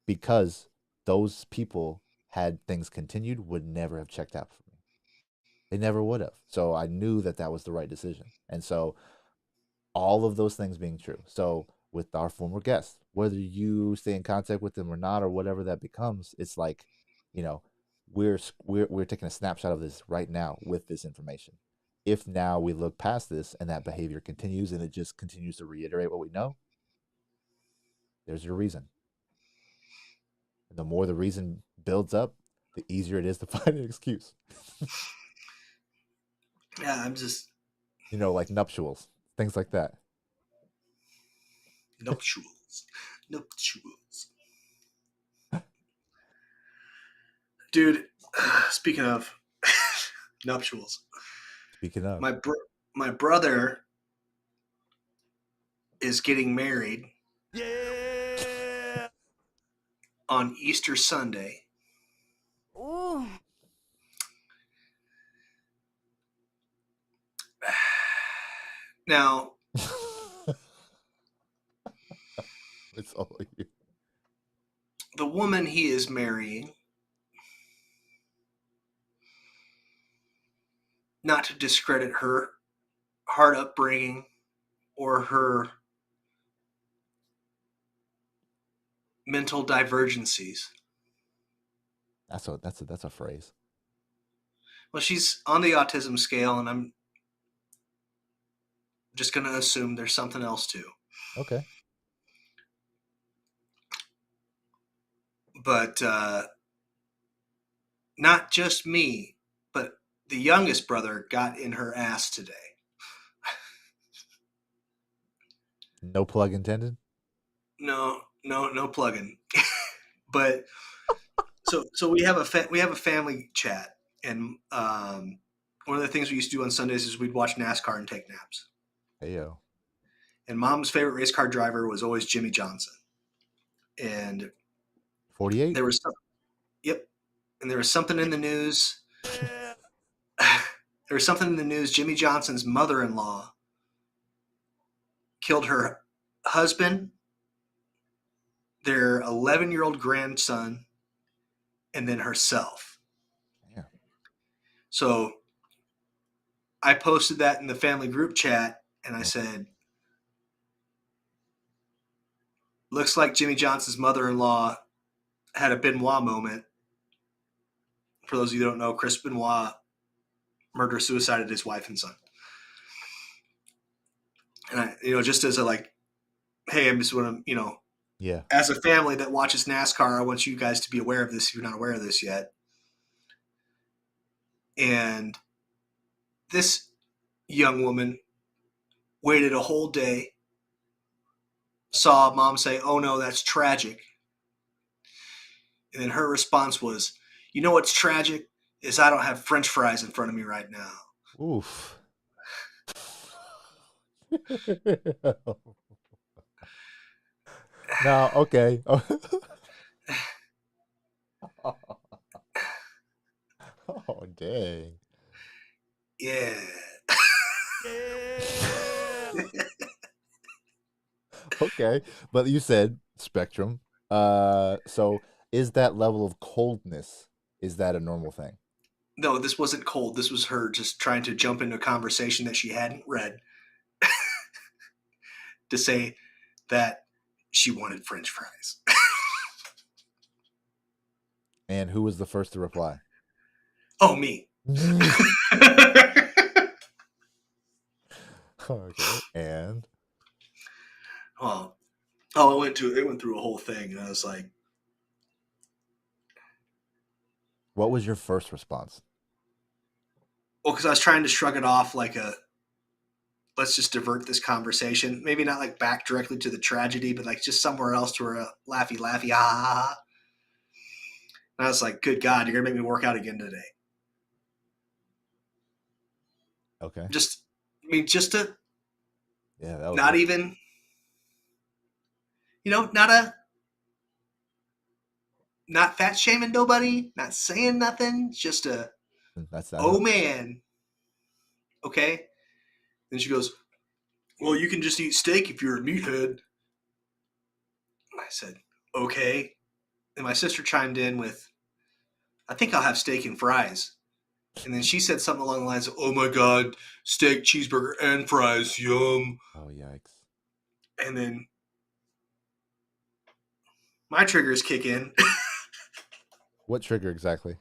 because those people, had things continued, would never have checked out for me. They never would have. So I knew that that was the right decision. And so all of those things being true. So with our former guests, whether you stay in contact with them or not, or whatever that becomes, it's like, you know, we're taking a snapshot of this right now with this information. If now we look past this and that behavior continues and it just continues to reiterate what we know, there's your reason. And the more the reason builds up, the easier it is to find an excuse. Yeah, I'm just like nuptials, things like that. Nuptials. Dude, speaking of nuptials. Speaking of. My brother is getting married. Yeah. On Easter Sunday. Ooh. Now, it's all you. The woman he is marrying, not to discredit her hard upbringing or her mental divergencies. That's a phrase. Well, she's on the autism scale, and I'm just going to assume there's something else too. Okay. But not just me, but the youngest brother got in her ass today. No plug intended? No plugging. But so we have a family chat, and one of the things we used to do on Sundays is we'd watch NASCAR and take naps. Hey yo. And Mom's favorite race car driver was always Jimmy Johnson. And 48? there was and there was something in the news. There was something in the news. Jimmy Johnson's mother-in-law killed her husband, their 11-year-old grandson, and then herself. Yeah. So I posted that in the family group chat, and I said, looks like Jimmy Johnson's mother-in-law had a Benoit moment. For those of you who don't know, Chris Benoit murder-suicided his wife and son. And I, just as a hey, I'm just want to, Yeah. as a family that watches NASCAR, I want you guys to be aware of this if you're not aware of this yet. And this young woman waited a whole day, saw Mom say, "Oh no, that's tragic." And then her response was, "You know what's tragic is I don't have French fries in front of me right now." Oof. Now, okay. Oh, dang. Yeah. Okay. But you said spectrum. So is that level of coldness, is that a normal thing? No, this wasn't cold. This was her just trying to jump into a conversation that she hadn't read to say that she wanted French fries. And who was the first to reply? Oh, me. Okay. And it went through a whole thing, and I was like, what was your first response? well, because I was trying to shrug it off like let's just divert this conversation. Maybe not like back directly to the tragedy, but like just somewhere else to a laughy, ah. And I was like, good God, you're going to make me work out again today. Okay. Just to Yeah, that was not even, not fat shaming nobody, not saying nothing, just oh man. Okay. Then she goes, well, you can just eat steak if you're a meathead. I said, okay. And my sister chimed in with, I think I'll have steak and fries. And then she said something along the lines of, oh my God, steak, cheeseburger, and fries, yum. Oh, yikes. And then my triggers kick in. What trigger exactly?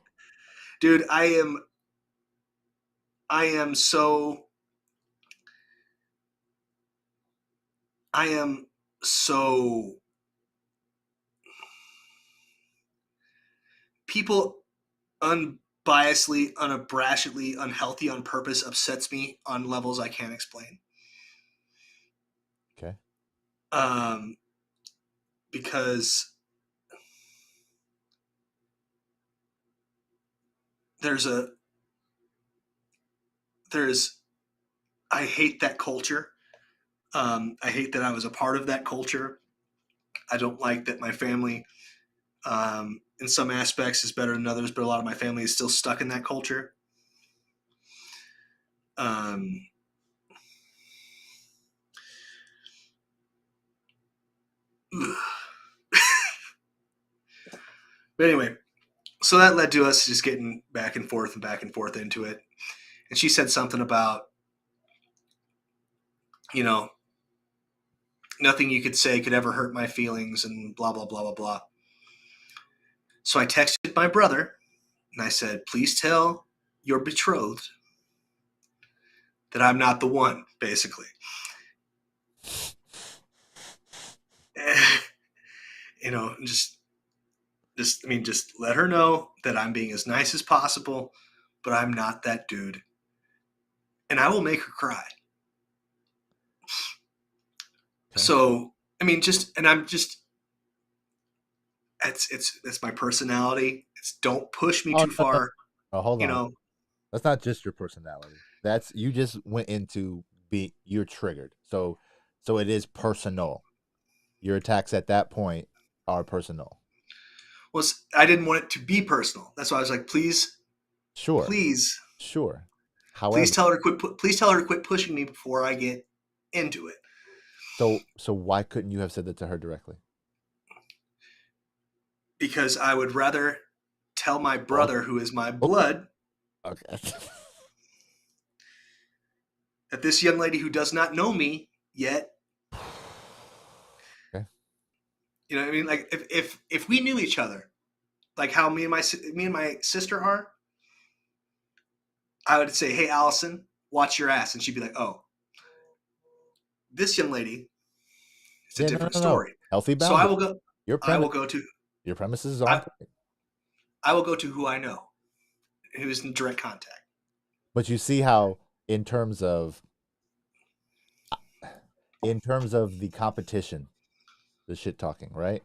Dude, I am so people unbiasedly, unabashedly, unhealthy on purpose upsets me on levels I can't explain. Okay. Because I hate that culture. I hate that I was a part of that culture. I don't like that my family, in some aspects, is better than others, but a lot of my family is still stuck in that culture. But anyway, so that led to us just getting back and forth into it. And she said something about, nothing you could say could ever hurt my feelings and blah, blah, blah, blah, blah. So I texted my brother and I said, please tell your betrothed that I'm not the one, basically. You know, just let her know that I'm being as nice as possible, but I'm not that dude. And I will make her cry. Okay. So, I mean, it's my personality. Don't push me too far. Oh, hold on. Know, that's not just your personality. That's, you just went into you're triggered. So it is personal. Your attacks at that point are personal. Well, I didn't want it to be personal. That's why I was like, please. Sure. Please. Sure. However, please tell her to quit pushing me before I get into it. So why couldn't you have said that to her directly? Because I would rather tell my brother, who is my blood, okay, that this young lady who does not know me yet, okay, you know what I mean? Like if we knew each other, like how me and my sister are, I would say, hey, Allison, watch your ass. And she'd be like, oh, this young lady, it's a different story. Healthy boundary. So I will go. Your premises is on. I will go to who I know, who's in direct contact. But you see how, in terms of the competition, the shit talking, right?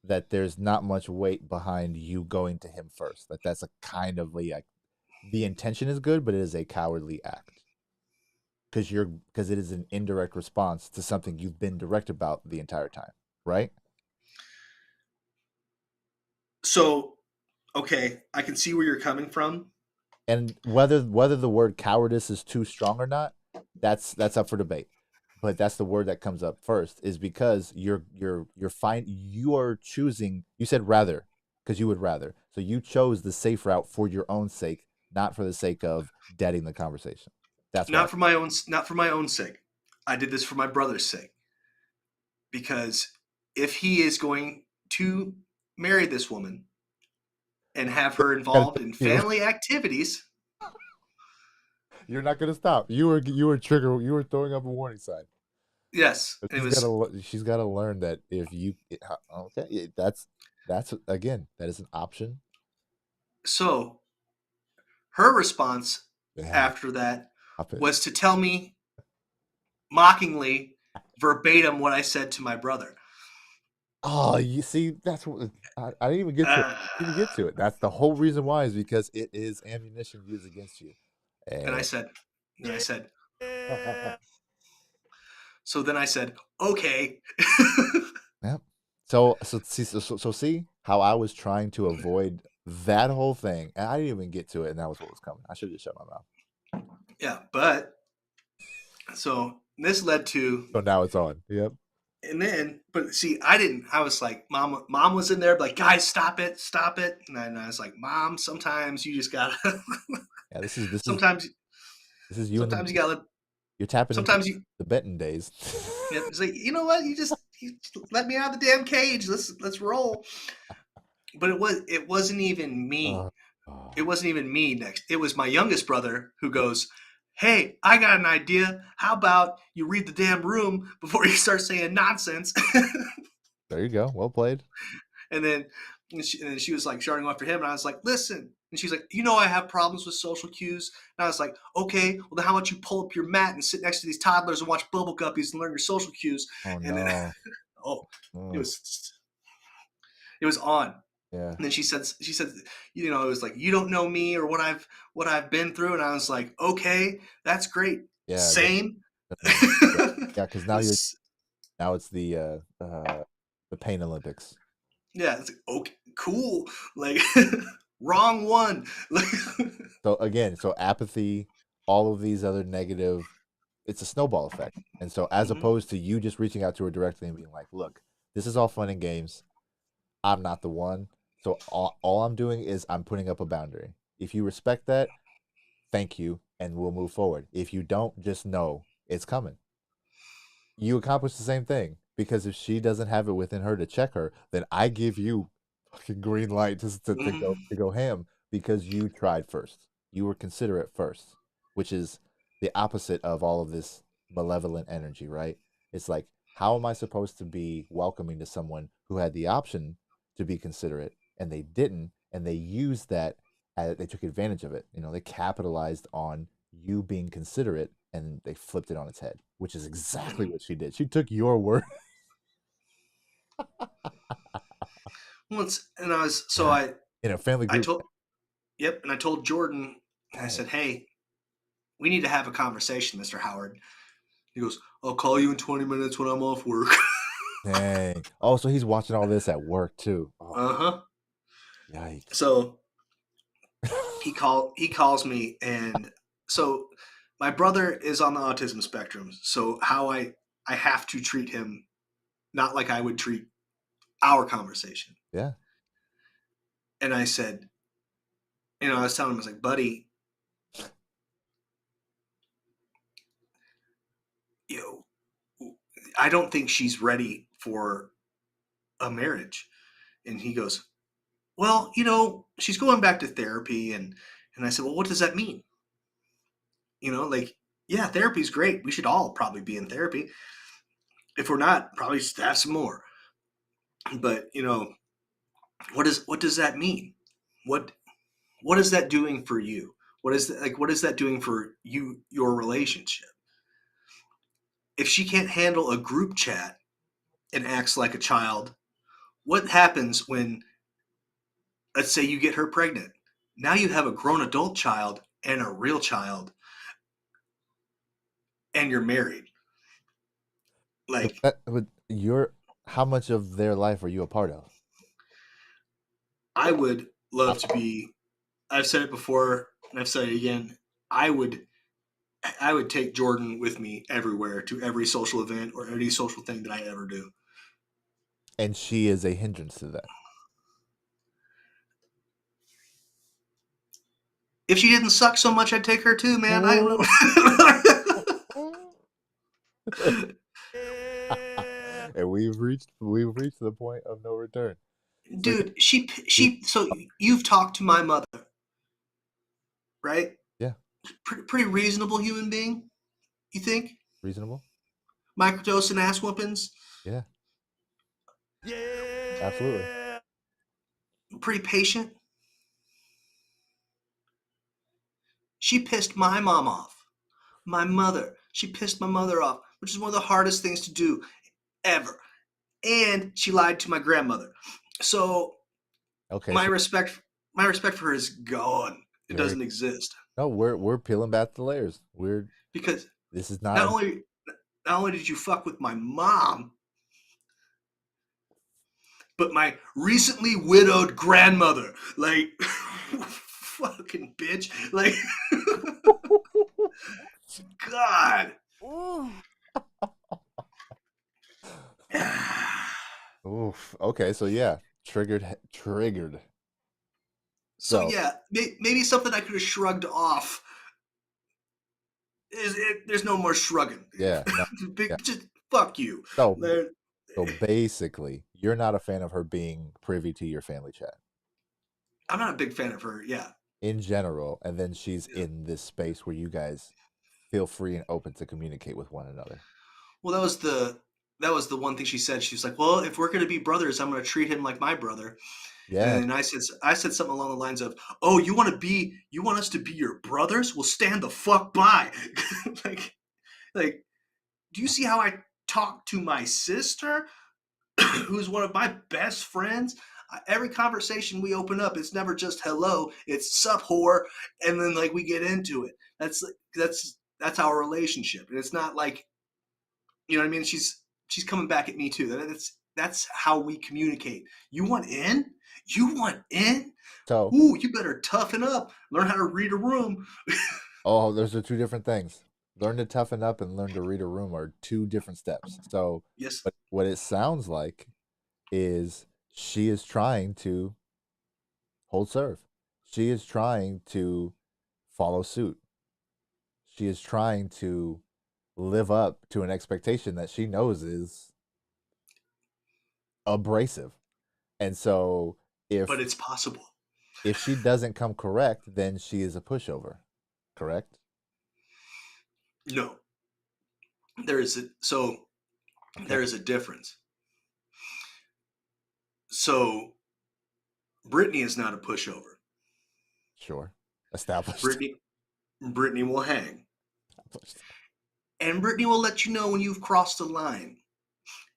That there's not much weight behind you going to him first. That's a kind of like, the intention is good, but it is a cowardly act. Because it is an indirect response to something you've been direct about the entire time, right? So, okay, I can see where you're coming from. And whether the word cowardice is too strong or not, that's up for debate. But that's the word that comes up first, is because you are choosing. You said rather, because you would rather. So you chose the safe route for your own sake, not for the sake of deading the conversation. That's not for my own sake. I did this for my brother's sake. Because if he is going to marry this woman and have her involved in family activities, you're not going to stop. You were throwing up a warning sign. Yes, she's got to learn that if you that's again, that is an option. So her response after that was to tell me mockingly, verbatim, what I said to my brother. Oh, you see, that's what I didn't even get to it. That's the whole reason why, is because it is ammunition used against you. And I said, so then I said, okay. Yep. So see how I was trying to avoid that whole thing, and I didn't even get to it, and that was what was coming. I should have just shut my mouth. Yeah, but so this led to. So now it's on. Yep. And then, but see, I was like, mom was in there, like, guys, stop it. And I was like, Mom, sometimes you just gotta. Yeah, this is sometimes you. Sometimes you gotta. You're tapping. Sometimes the betting days. Yeah, it's like, you know what? You just let me out of the damn cage. Let's roll. But it wasn't even me. It wasn't even me next. It was my youngest brother who goes, hey, I got an idea. How about you read the damn room before you start saying nonsense? There you go. Well played. And then she was like shouting after him. And I was like, listen. And she's like, you know, I have problems with social cues. And I was like, okay, well, then how about you pull up your mat and sit next to these toddlers and watch Bubble Guppies and learn your social cues? Oh, and no. Then, it was on. Yeah. And then she said, you know, it was like, you don't know me or what I've been through. And I was like, okay, that's great. Yeah. Same. Yeah, because now it's the Pain Olympics. Yeah, it's like, okay, cool. Like, wrong one. So apathy, all of these other negative, it's a snowball effect. And so as opposed to you just reaching out to her directly and being like, look, this is all fun and games. I'm not the one. So all I'm doing is I'm putting up a boundary. If you respect that, thank you, and we'll move forward. If you don't, just know it's coming. you accomplish the same thing, because if she doesn't have it within her to check her, then I give you fucking green light to go ham because you tried first. You were considerate first, which is the opposite of all of this malevolent energy, right? It's like, how am I supposed to be welcoming to someone who had the option to be considerate and they didn't, and they used that, they took advantage of it. They capitalized on you being considerate and they flipped it on its head, which is exactly what she did. She took your word. Once, and I was so I in a family group. And I told Jordan. I said, "Hey, we need to have a conversation, Mr. Howard." He goes, "I'll call you in 20 minutes when I'm off work." Dang. Oh, so he's watching all this at work too. Oh. Yikes. So he calls me, and so my brother is on the autism spectrum. So how I have to treat him, not like I would treat our conversation. Yeah. And I said, I was telling him, I was like, buddy, I don't think she's ready for a marriage. And he goes, well, she's going back to therapy. And I said, well, what does that mean? Yeah, therapy's great. We should all probably be in therapy. If we're not, probably have some more. But, what does that mean? What is that doing for you? What is that doing for you, your relationship? If she can't handle a group chat and acts like a child, what happens when, let's say you get her pregnant? Now you have a grown adult child and a real child, and you're married. Like, how much of their life are you a part of? I would love to be, I've said it before and I've said it again, I would take Jordan with me everywhere, to every social event or any social thing that I ever do. And she is a hindrance to that. If she didn't suck so much, I'd take her too, man. And we've reached the point of no return. Dude, so you've talked to my mother, right? Yeah. Pretty reasonable human being, you think? Reasonable. Microdose and ass whoopings. Yeah. Absolutely. Pretty patient. She pissed my mom off. My mother. She pissed my mother off, which is one of the hardest things to do ever. And she lied to my grandmother. So okay, my respect for her is gone. It doesn't exist. No, we're peeling back the layers. Because this is not only did you fuck with my mom, but my recently widowed grandmother. Like, fucking bitch. Like, God. Oof. Okay, so yeah, triggered. So yeah, maybe something I could have shrugged off. There's no more shrugging. Yeah. No, just fuck you. So basically, you're not a fan of her being privy to your family chat. I'm not a big fan of her. Yeah. In general, and then she's in this space where you guys feel free and open to communicate with one another. Well, that was the one thing she said. She was like, well, if we're going to be brothers, I'm going to treat him like my brother. Yeah. And I said something along the lines of, oh, you want us to be your brothers? Well, stand the fuck by. like, do you see how I talk to my sister, who's one of my best friends? Every conversation we open up, it's never just hello, it's sup whore, and then like we get into it. That's our relationship. And it's not like, you know what I mean? She's coming back at me too. That's how we communicate. You want in? So, ooh, you better toughen up. Learn how to read a room. Oh, those are two different things. Learn to toughen up and learn to read a room are two different steps. So yes, but what it sounds like is she is trying to hold serve. She is trying to follow suit. She is trying to live up to an expectation that she knows is abrasive. And so But it's possible. if she doesn't come correct, then she is a pushover. Correct? No. There is a difference. So Brittany is not a pushover. Sure. Established. Brittany will hang. And Brittany will let you know when you've crossed the line.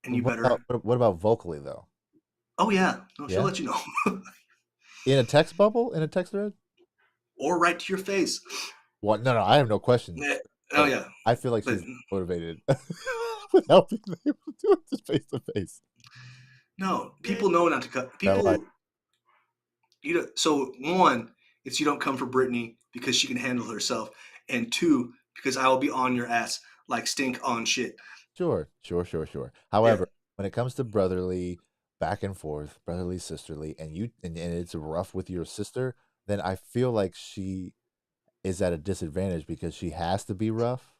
And you better. What about vocally, though? Oh, yeah. No, she'll let you know. In a text bubble? In a text thread? Or right to your face. What? No, I have no question. Oh, yeah. I feel like she's motivated with helping them do it face to face. No, people know not to cut. People. So, one, it's you don't come for Brittany because she can handle herself. And two, because I will be on your ass like stink on shit. Sure. However, when it comes to brotherly back and forth, brotherly, sisterly, and it's rough with your sister, then I feel like she is at a disadvantage because she has to be rough,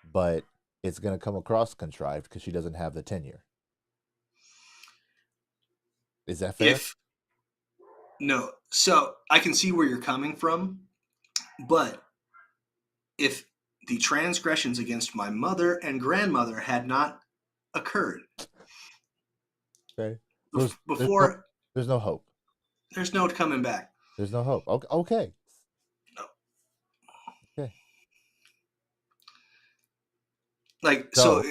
but it's going to come across contrived because she doesn't have the tenure. Is that fair? No. So I can see where you're coming from, but if the transgressions against my mother and grandmother had not occurred, okay, there's no hope. There's no coming back. There's no hope. Okay. No. Okay. Like so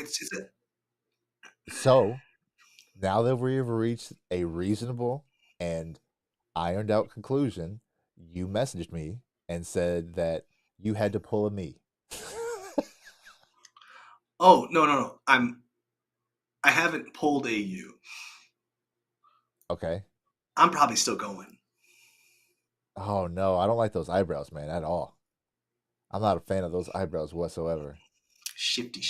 now that we've reached a reasonable and ironed out conclusion, you messaged me and said that you had to pull a me. Oh, no. I haven't pulled a you. Okay. I'm probably still going. Oh no, I don't like those eyebrows, man, at all. I'm not a fan of those eyebrows whatsoever. Shifty.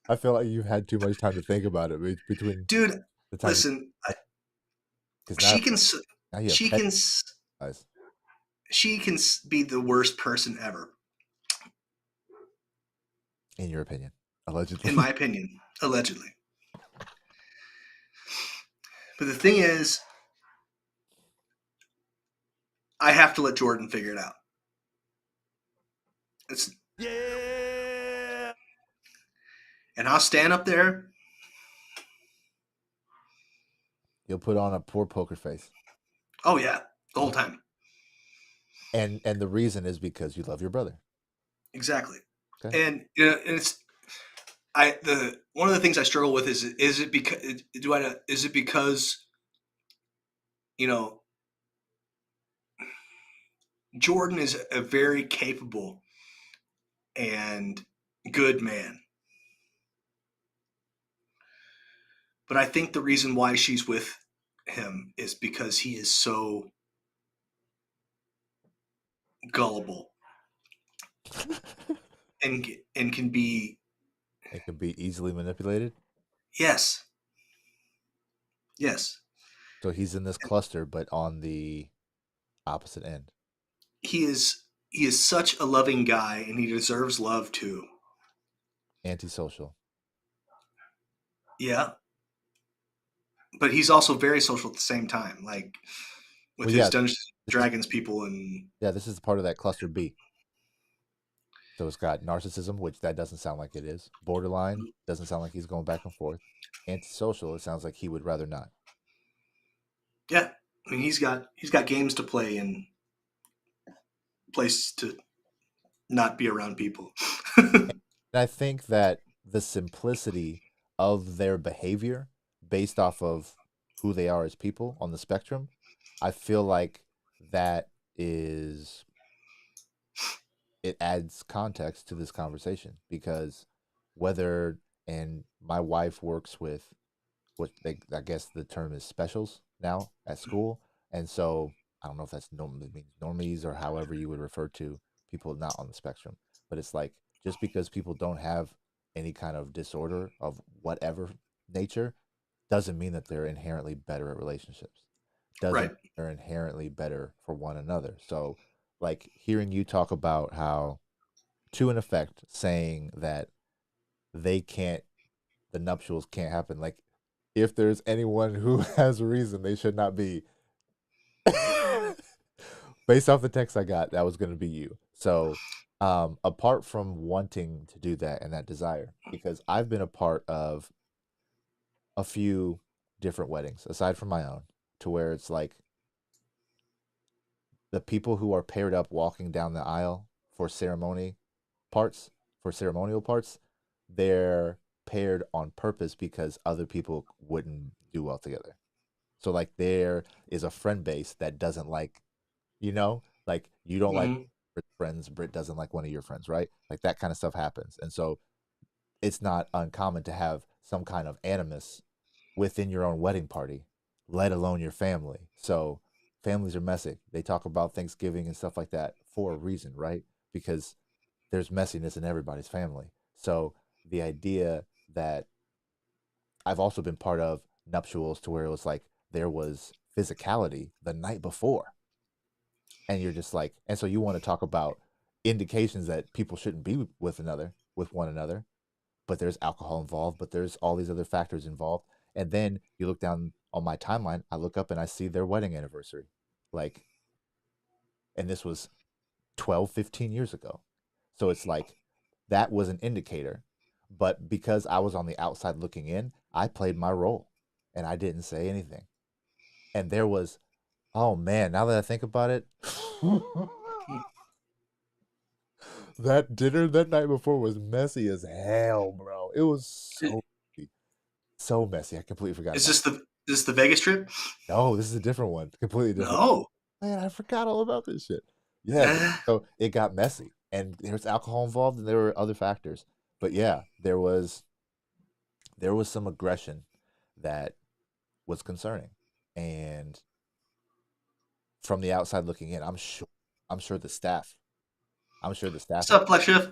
I feel like you've had too much time to think about it between. Dude, listen. She can be the worst person ever. In your opinion, allegedly. In my opinion, allegedly. But the thing is, I have to let Jordan figure it out. Yeah. And I'll stand up there. You'll put on a poor poker face. Oh yeah, the whole time. And the reason is because you love your brother. Exactly. Okay. And it's one of the things I struggle with is it because Jordan is a very capable and good man. But I think the reason why she's with him is because he is so gullible and can be. It can be easily manipulated. Yes. So he's in this cluster, but on the opposite end. He is such a loving guy, and he deserves love too. Antisocial. Yeah. But he's also very social at the same time, like with his Dungeons & Dragons people and. Yeah, this is part of that cluster B. So it's got narcissism, which that doesn't sound like it is. Borderline doesn't sound like he's going back and forth. Antisocial, it sounds like he would rather not. Yeah, I mean he's got games to play and place to not be around people. And I think that the simplicity of their behavior based off of who they are as people on the spectrum, I feel like that is, it adds context to this conversation, because whether, and my wife works with what I guess the term is specials now at school. And so I don't know if that's normies or however you would refer to people not on the spectrum, but it's like, just because people don't have any kind of disorder of whatever nature doesn't mean that they're inherently better at relationships. Doesn't mean they're inherently better for one another. So like hearing you talk about how to an effect saying that the nuptials can't happen. Like, if there's anyone who has a reason, they should not be. Based off the text I got, that was going to be you. So, apart from wanting to do that and that desire, because I've been a part of a few different weddings aside from my own, to where it's like the people who are paired up walking down the aisle for ceremonial parts, they're paired on purpose because other people wouldn't do well together. So like there is a friend base that doesn't like, like you don't like Brit's friends, Brit doesn't like one of your friends, right? Like that kind of stuff happens. And so it's not uncommon to have some kind of animus within your own wedding party, let alone your family. So families are messy. They talk about Thanksgiving and stuff like that for a reason, right? Because there's messiness in everybody's family. So the idea that I've also been part of nuptials to where it was like there was physicality the night before. And you're just like, and so you want to talk about indications that people shouldn't be with one another, but there's alcohol involved, but there's all these other factors involved. And then you look down on my timeline, I look up and I see their wedding anniversary. Like, and this was 12, 15 years ago. So it's like, that was an indicator. But because I was on the outside looking in, I played my role and I didn't say anything. And there was, oh man, now that I think about it, that dinner that night before was messy as hell, bro. It was so messy. I completely forgot. Is this the Vegas trip? No, this is a different one. Completely different. No. Man, I forgot all about this shit. Yeah. So it got messy. And there was alcohol involved and there were other factors. But yeah, there was some aggression that was concerning. And from the outside looking in, I'm sure the staff. What's up, Flex Chef?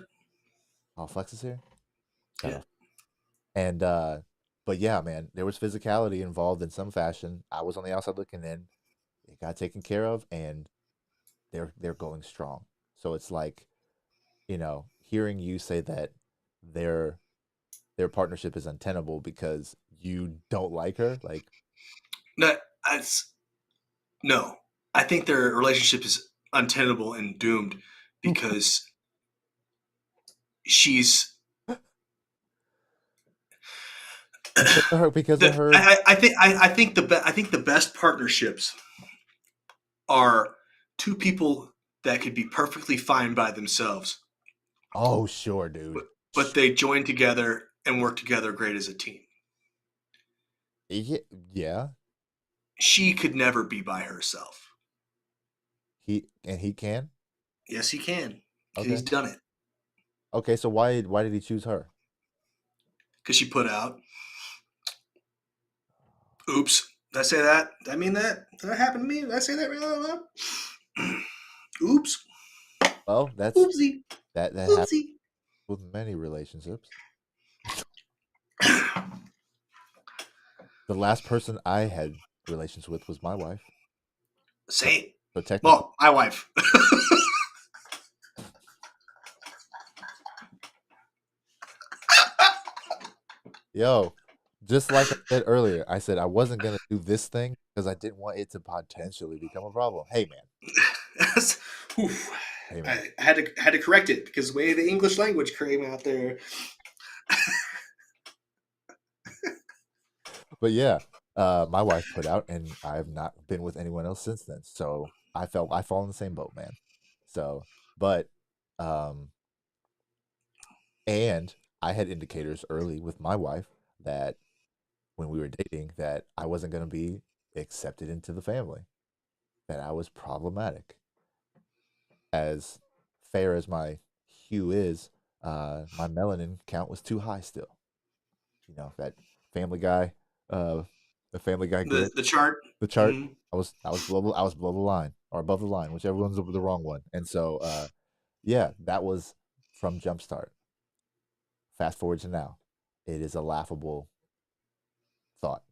Oh, Flex is here? Yeah. And but yeah, man, there was physicality involved in some fashion. I was on the outside looking in. It got taken care of and they're going strong. So it's like, hearing you say that their partnership is untenable because you don't like her, like no. I think their relationship is untenable and doomed because she's because of her. I think the best partnerships are two people that could be perfectly fine by themselves. Oh, sure, dude. But they join together and work together great as a team. Yeah. She could never be by herself. He can? Yes, he can. Okay. He's done it. Okay, so why did he choose her? Because she put out. Oops. Did I say that? Did I mean that? Did that happen to me? Did I say that really loud? Oops. Well, that's oopsie. That happens with many relationships. The last person I had relations with was my wife. Same. So technically, well, my wife. Yo, just like I said earlier, I said I wasn't going to do this thing because I didn't want it to potentially become a problem. Hey, man. Hey, man. I had to correct it because the way the English language came out there. But yeah, my wife put out, and I have not been with anyone else since then. So I fall in the same boat, man. So, but, and I had indicators early with my wife that when we were dating that I wasn't going to be accepted into the family, that I was problematic. As fair as my hue is, my melanin count was too high still. That Family Guy, the Family Guy grid, the chart. The chart. Mm-hmm. I was below the line or above the line, whichever one's the wrong one. And so, yeah, that was from Jumpstart. Fast forward to now, it is a laughable thought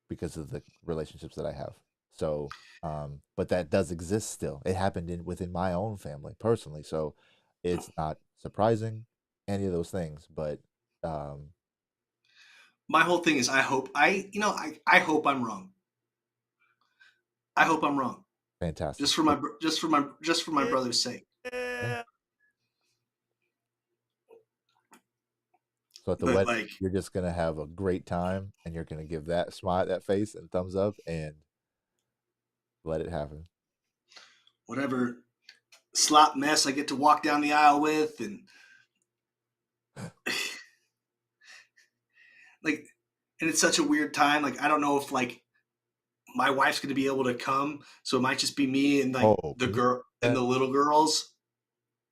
because of the relationships that I have. So, but that does exist still. It happened within my own family personally. So it's not surprising, any of those things. But my whole thing is I hope I'm wrong. I hope I'm wrong. Fantastic. Just for my brother's sake. Yeah. So at the wedding, you're just gonna have a great time, and you're gonna give that smile, that face, and thumbs up, and let it happen. Whatever slop mess I get to walk down the aisle with, and and it's such a weird time. I don't know if my wife's going to be able to come, so it might just be me and the girl and the little girls.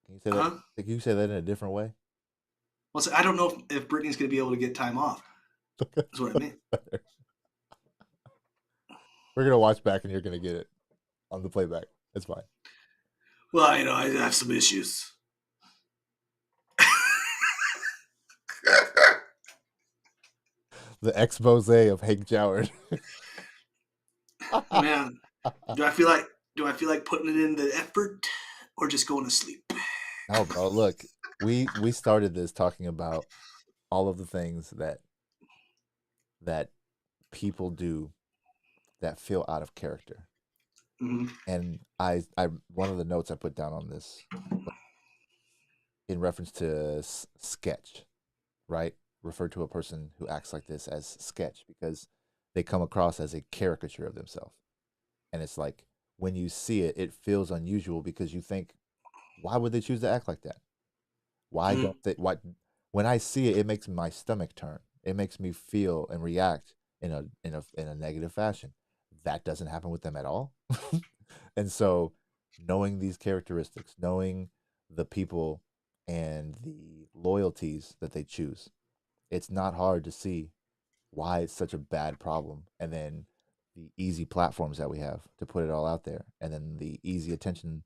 Can you say that? Can you say that in a different way? Well, so I don't know if Brittany's going to be able to get time off. That's what I mean. We're gonna watch back, and you're gonna get it on the playback. It's fine. Well, I have some issues. The expose of Hank Joward. Man, do I feel like putting it in the effort or just going to sleep? No, bro. Look, we started this talking about all of the things that people do that feel out of character. Mm-hmm. And I one of the notes I put down on this in reference to sketch, right? Refer to a person who acts like this as sketch because they come across as a caricature of themselves. And it's like when you see it, it feels unusual because you think, why would they choose to act like that? Why don't they? Why? When I see it, it makes my stomach turn. It makes me feel and react in a negative fashion. That doesn't happen with them at all. And so, knowing these characteristics, knowing the people and the loyalties that they choose, it's not hard to see why it's such a bad problem. And then the easy platforms that we have to put it all out there, and then the easy attention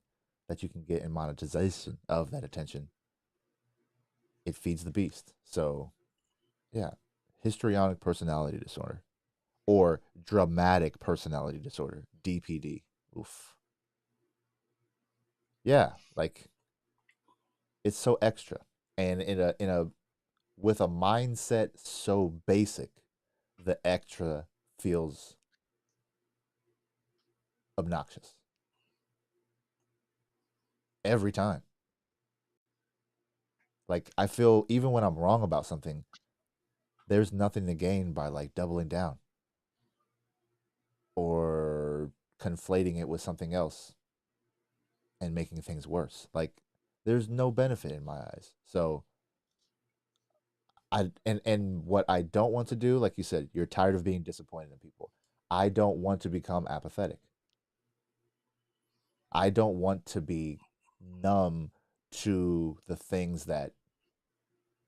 that you can get in monetization of that attention. It feeds the beast. So, yeah, histrionic personality disorder or dramatic personality disorder, DPD. Oof. Yeah, it's so extra, and in a with a mindset so basic, the extra feels obnoxious every time. I feel even when I'm wrong about something, there's nothing to gain by doubling down or conflating it with something else and making things worse. There's no benefit in my eyes. So and what I don't want to do, like you said, you're tired of being disappointed in people. I don't want to become apathetic. I don't want to be numb to the things that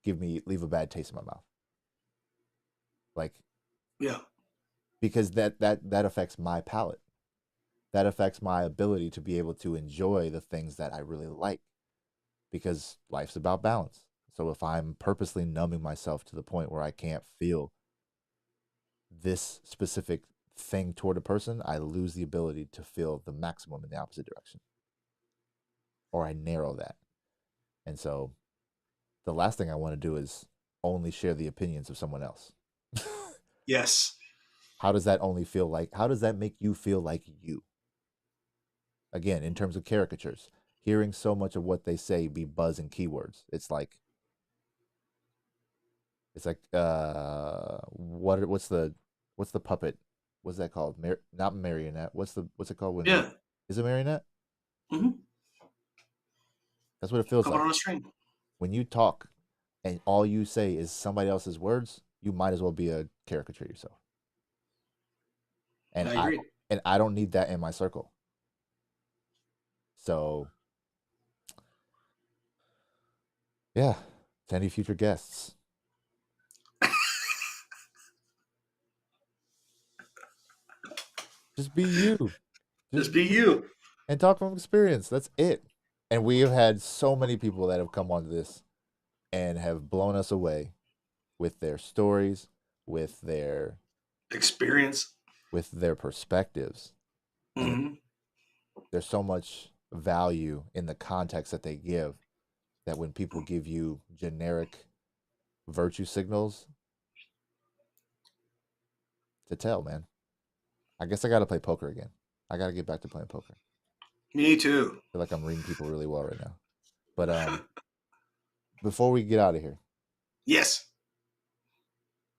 leave a bad taste in my mouth. Yeah. Because that affects my palate. That affects my ability to be able to enjoy the things that I really like. Because life's about balance. So if I'm purposely numbing myself to the point where I can't feel this specific thing toward a person, I lose the ability to feel the maximum in the opposite direction. Or I narrow that. And so the last thing I want to do is only share the opinions of someone else. Yes. How does that make you feel like you? Again, in terms of caricatures, hearing so much of what they say be buzz and keywords. It's like what's the puppet? What's that called? Not marionette. What's it called? Yeah. Is it marionette? Mm-hmm. That's what it feels like. On a string. When you talk and all you say is somebody else's words, you might as well be a caricature yourself. And I agree. I don't need that in my circle. So, yeah, to any future guests. Just be you. Just be you. And talk from experience. That's it. And we have had so many people that have come onto this and have blown us away with their stories, with their experience, with their perspectives. Mm-hmm. There's so much value in the context that they give that when people give you generic virtue signals, to tell, man. I guess I got to play poker again. I got to get back to playing poker. Me too. I feel like I'm reading people really well right now. But before we get out of here, Yes.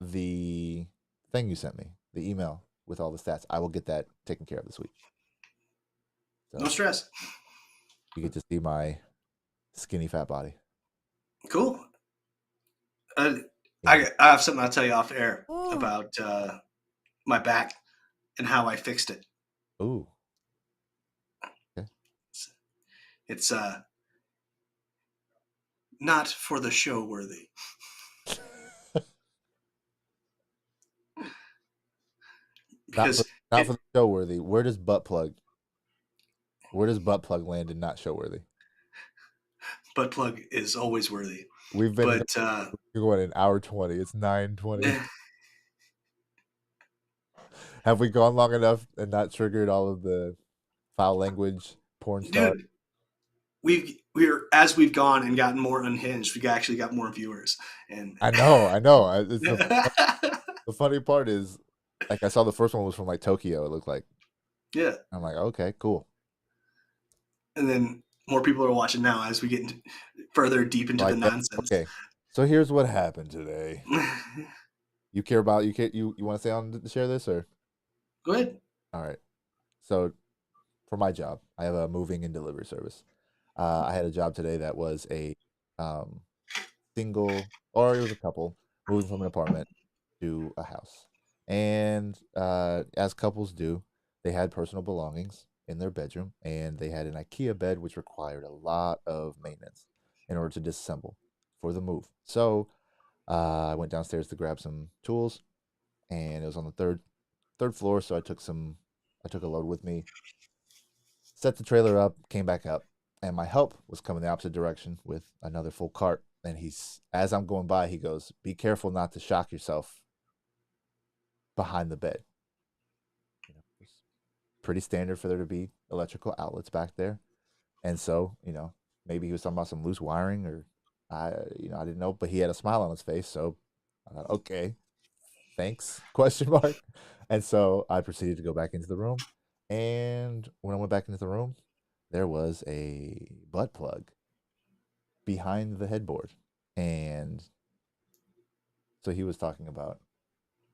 the thing you sent me, the email with all the stats, I will get that taken care of this week. So No stress. you get to see my skinny fat body. Cool. I have something I'll tell you off air Ooh. about my back and how I fixed it. Ooh. It's not for the show worthy. Because not for the show worthy. Where does butt plug land in not show worthy? butt plug is always worthy. We've been But you're going an hour 20. It's 9:20. Have we gone long enough and not triggered all of the foul language, porn star? dude, as we've gone and gotten more unhinged, we actually got more viewers. And I know. The funny part is, like, I saw the first one was from like Tokyo. It looked like. Yeah. I'm like, okay, cool. And then more people are watching now as we get further deep into the nonsense. Okay, so here's what happened today. You want to stay on to share this or? Go ahead. All right. So, for my job, I have a moving and delivery service. I had a job today that was a single, or it was a couple moving from an apartment to a house. And as couples do, they had personal belongings in their bedroom, and they had an IKEA bed, which required a lot of maintenance in order to disassemble for the move. So I went downstairs to grab some tools, and it was on the third floor. So I took a load with me, set the trailer up, came back up, and my help was coming the opposite direction with another full cart. And as I'm going by, he goes, "Be careful not to shock yourself behind the bed." It's pretty standard for there to be electrical outlets back there. And so, maybe he was talking about some loose wiring, or I didn't know, but he had a smile on his face. So I thought, okay, thanks, ? And so I proceeded to go back into the room. And when I went back into the room, there was a butt plug behind the headboard. And so he was talking about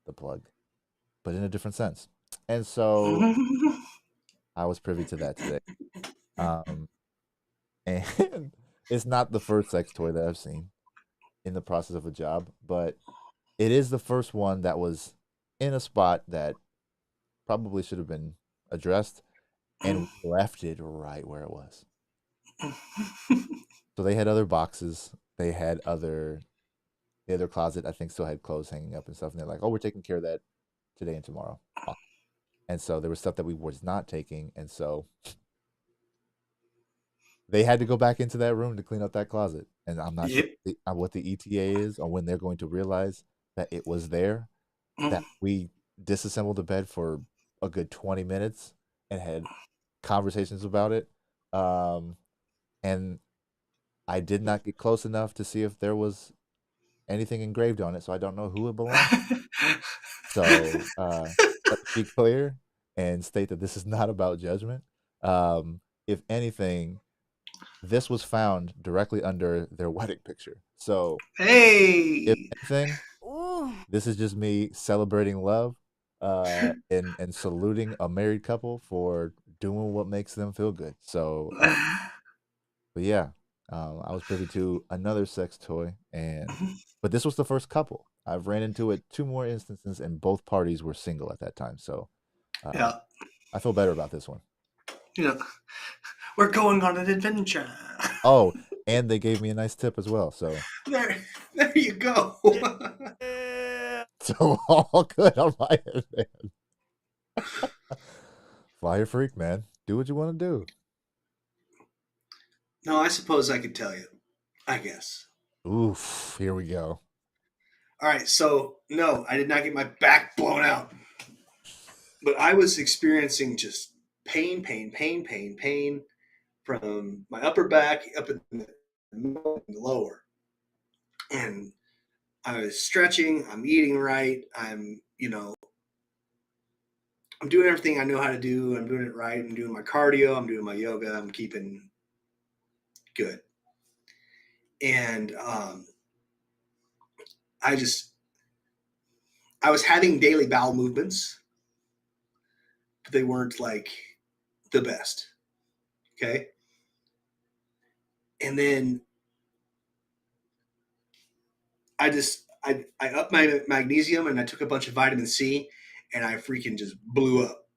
the plug, but in a different sense. And so I was privy to that today. And it's not the first sex toy that I've seen in the process of a job, but it is the first one that was in a spot that probably should have been addressed, and left it right where it was. So they had other boxes. They had the other closet, I think, still had clothes hanging up and stuff. And they're like, "Oh, we're taking care of that today and tomorrow." And so there was stuff that we was not taking. And so they had to go back into that room to clean up that closet. And I'm not sure what the ETA is on when they're going to realize that it was there, that we disassembled the bed for a good 20 minutes and had conversations about it. And I did not get close enough to see if there was anything engraved on it, so I don't know who it belongs to. So let's be clear and state that this is not about judgment. If anything, this was found directly under their wedding picture. So if anything, this is just me celebrating love and saluting a married couple for doing what makes them feel good. So, but yeah, I was privy to another sex toy, but this was the first couple. I've ran into it 2 more instances, and both parties were single at that time. So, I feel better about this one. We're going on an adventure. Oh, and they gave me a nice tip as well. So there you go. So all good on my end, man. Flyer freak, man. Do what you want to do. No, I suppose I could tell you. I guess. Oof, here we go. All right, so no, I did not get my back blown out. But I was experiencing just pain from my upper back up in the lower. And I was stretching, I'm eating right, I'm doing everything I know how to do. I'm doing it right. I'm doing my cardio. I'm doing my yoga. I'm keeping good. And I was having daily bowel movements, but they weren't like the best. Okay. And then I upped my magnesium and I took a bunch of vitamin C and I freaking just blew up.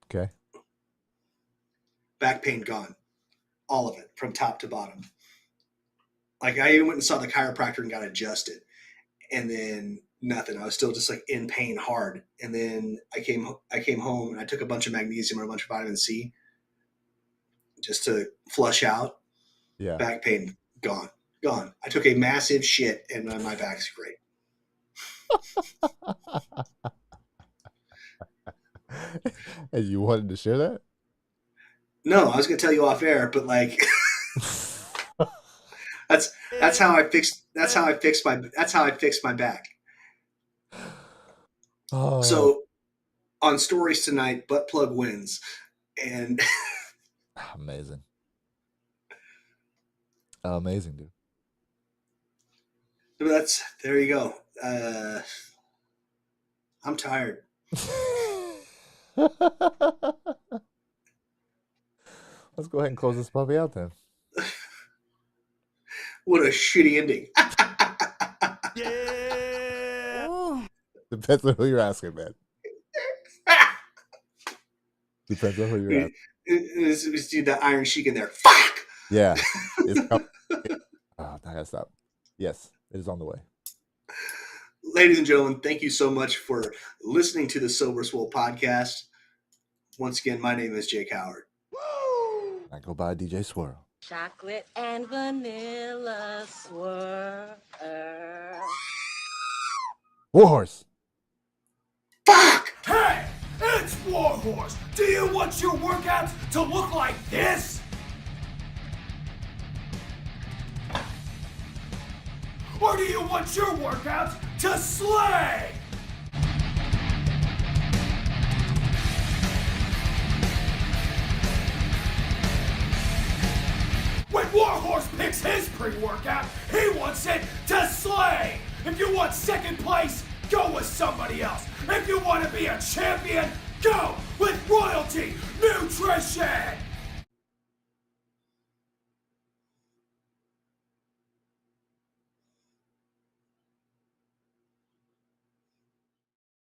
Okay. Back pain gone. All of it from top to bottom. Like I even went and saw the chiropractor and got adjusted. And then nothing. I was still just like in pain hard. And then I came home and I took a bunch of magnesium and a bunch of vitamin C just to flush out. Yeah. Back pain gone. I took a massive shit and my back's great. And you wanted to share that? No, I was gonna tell you off air, but like that's how I fixed my back. Oh. So on stories tonight, butt plug wins. And amazing. Amazing, dude. There you go. I'm tired. Let's go ahead and close this puppy out then. What a shitty ending. Yeah. Ooh. Depends on who you're asking, man. Depends on who you're asking. Let's do the Iron Sheik in there. Fuck! Yeah. Oh, I gotta stop. Yes, it is on the way. Ladies and gentlemen, thank you so much for listening to the Sober Swole podcast. Once again, my name is Jake Howard. I go by DJ Swirl. Chocolate and vanilla swirl. Warhorse. Fuck! Hey, it's Warhorse. Do you want your workouts to look like this? Or do you want your workouts to slay? When Warhorse picks his pre-workout, he wants it to slay. If you want second place, go with somebody else. If you want to be a champion, go with Royalty Nutrition.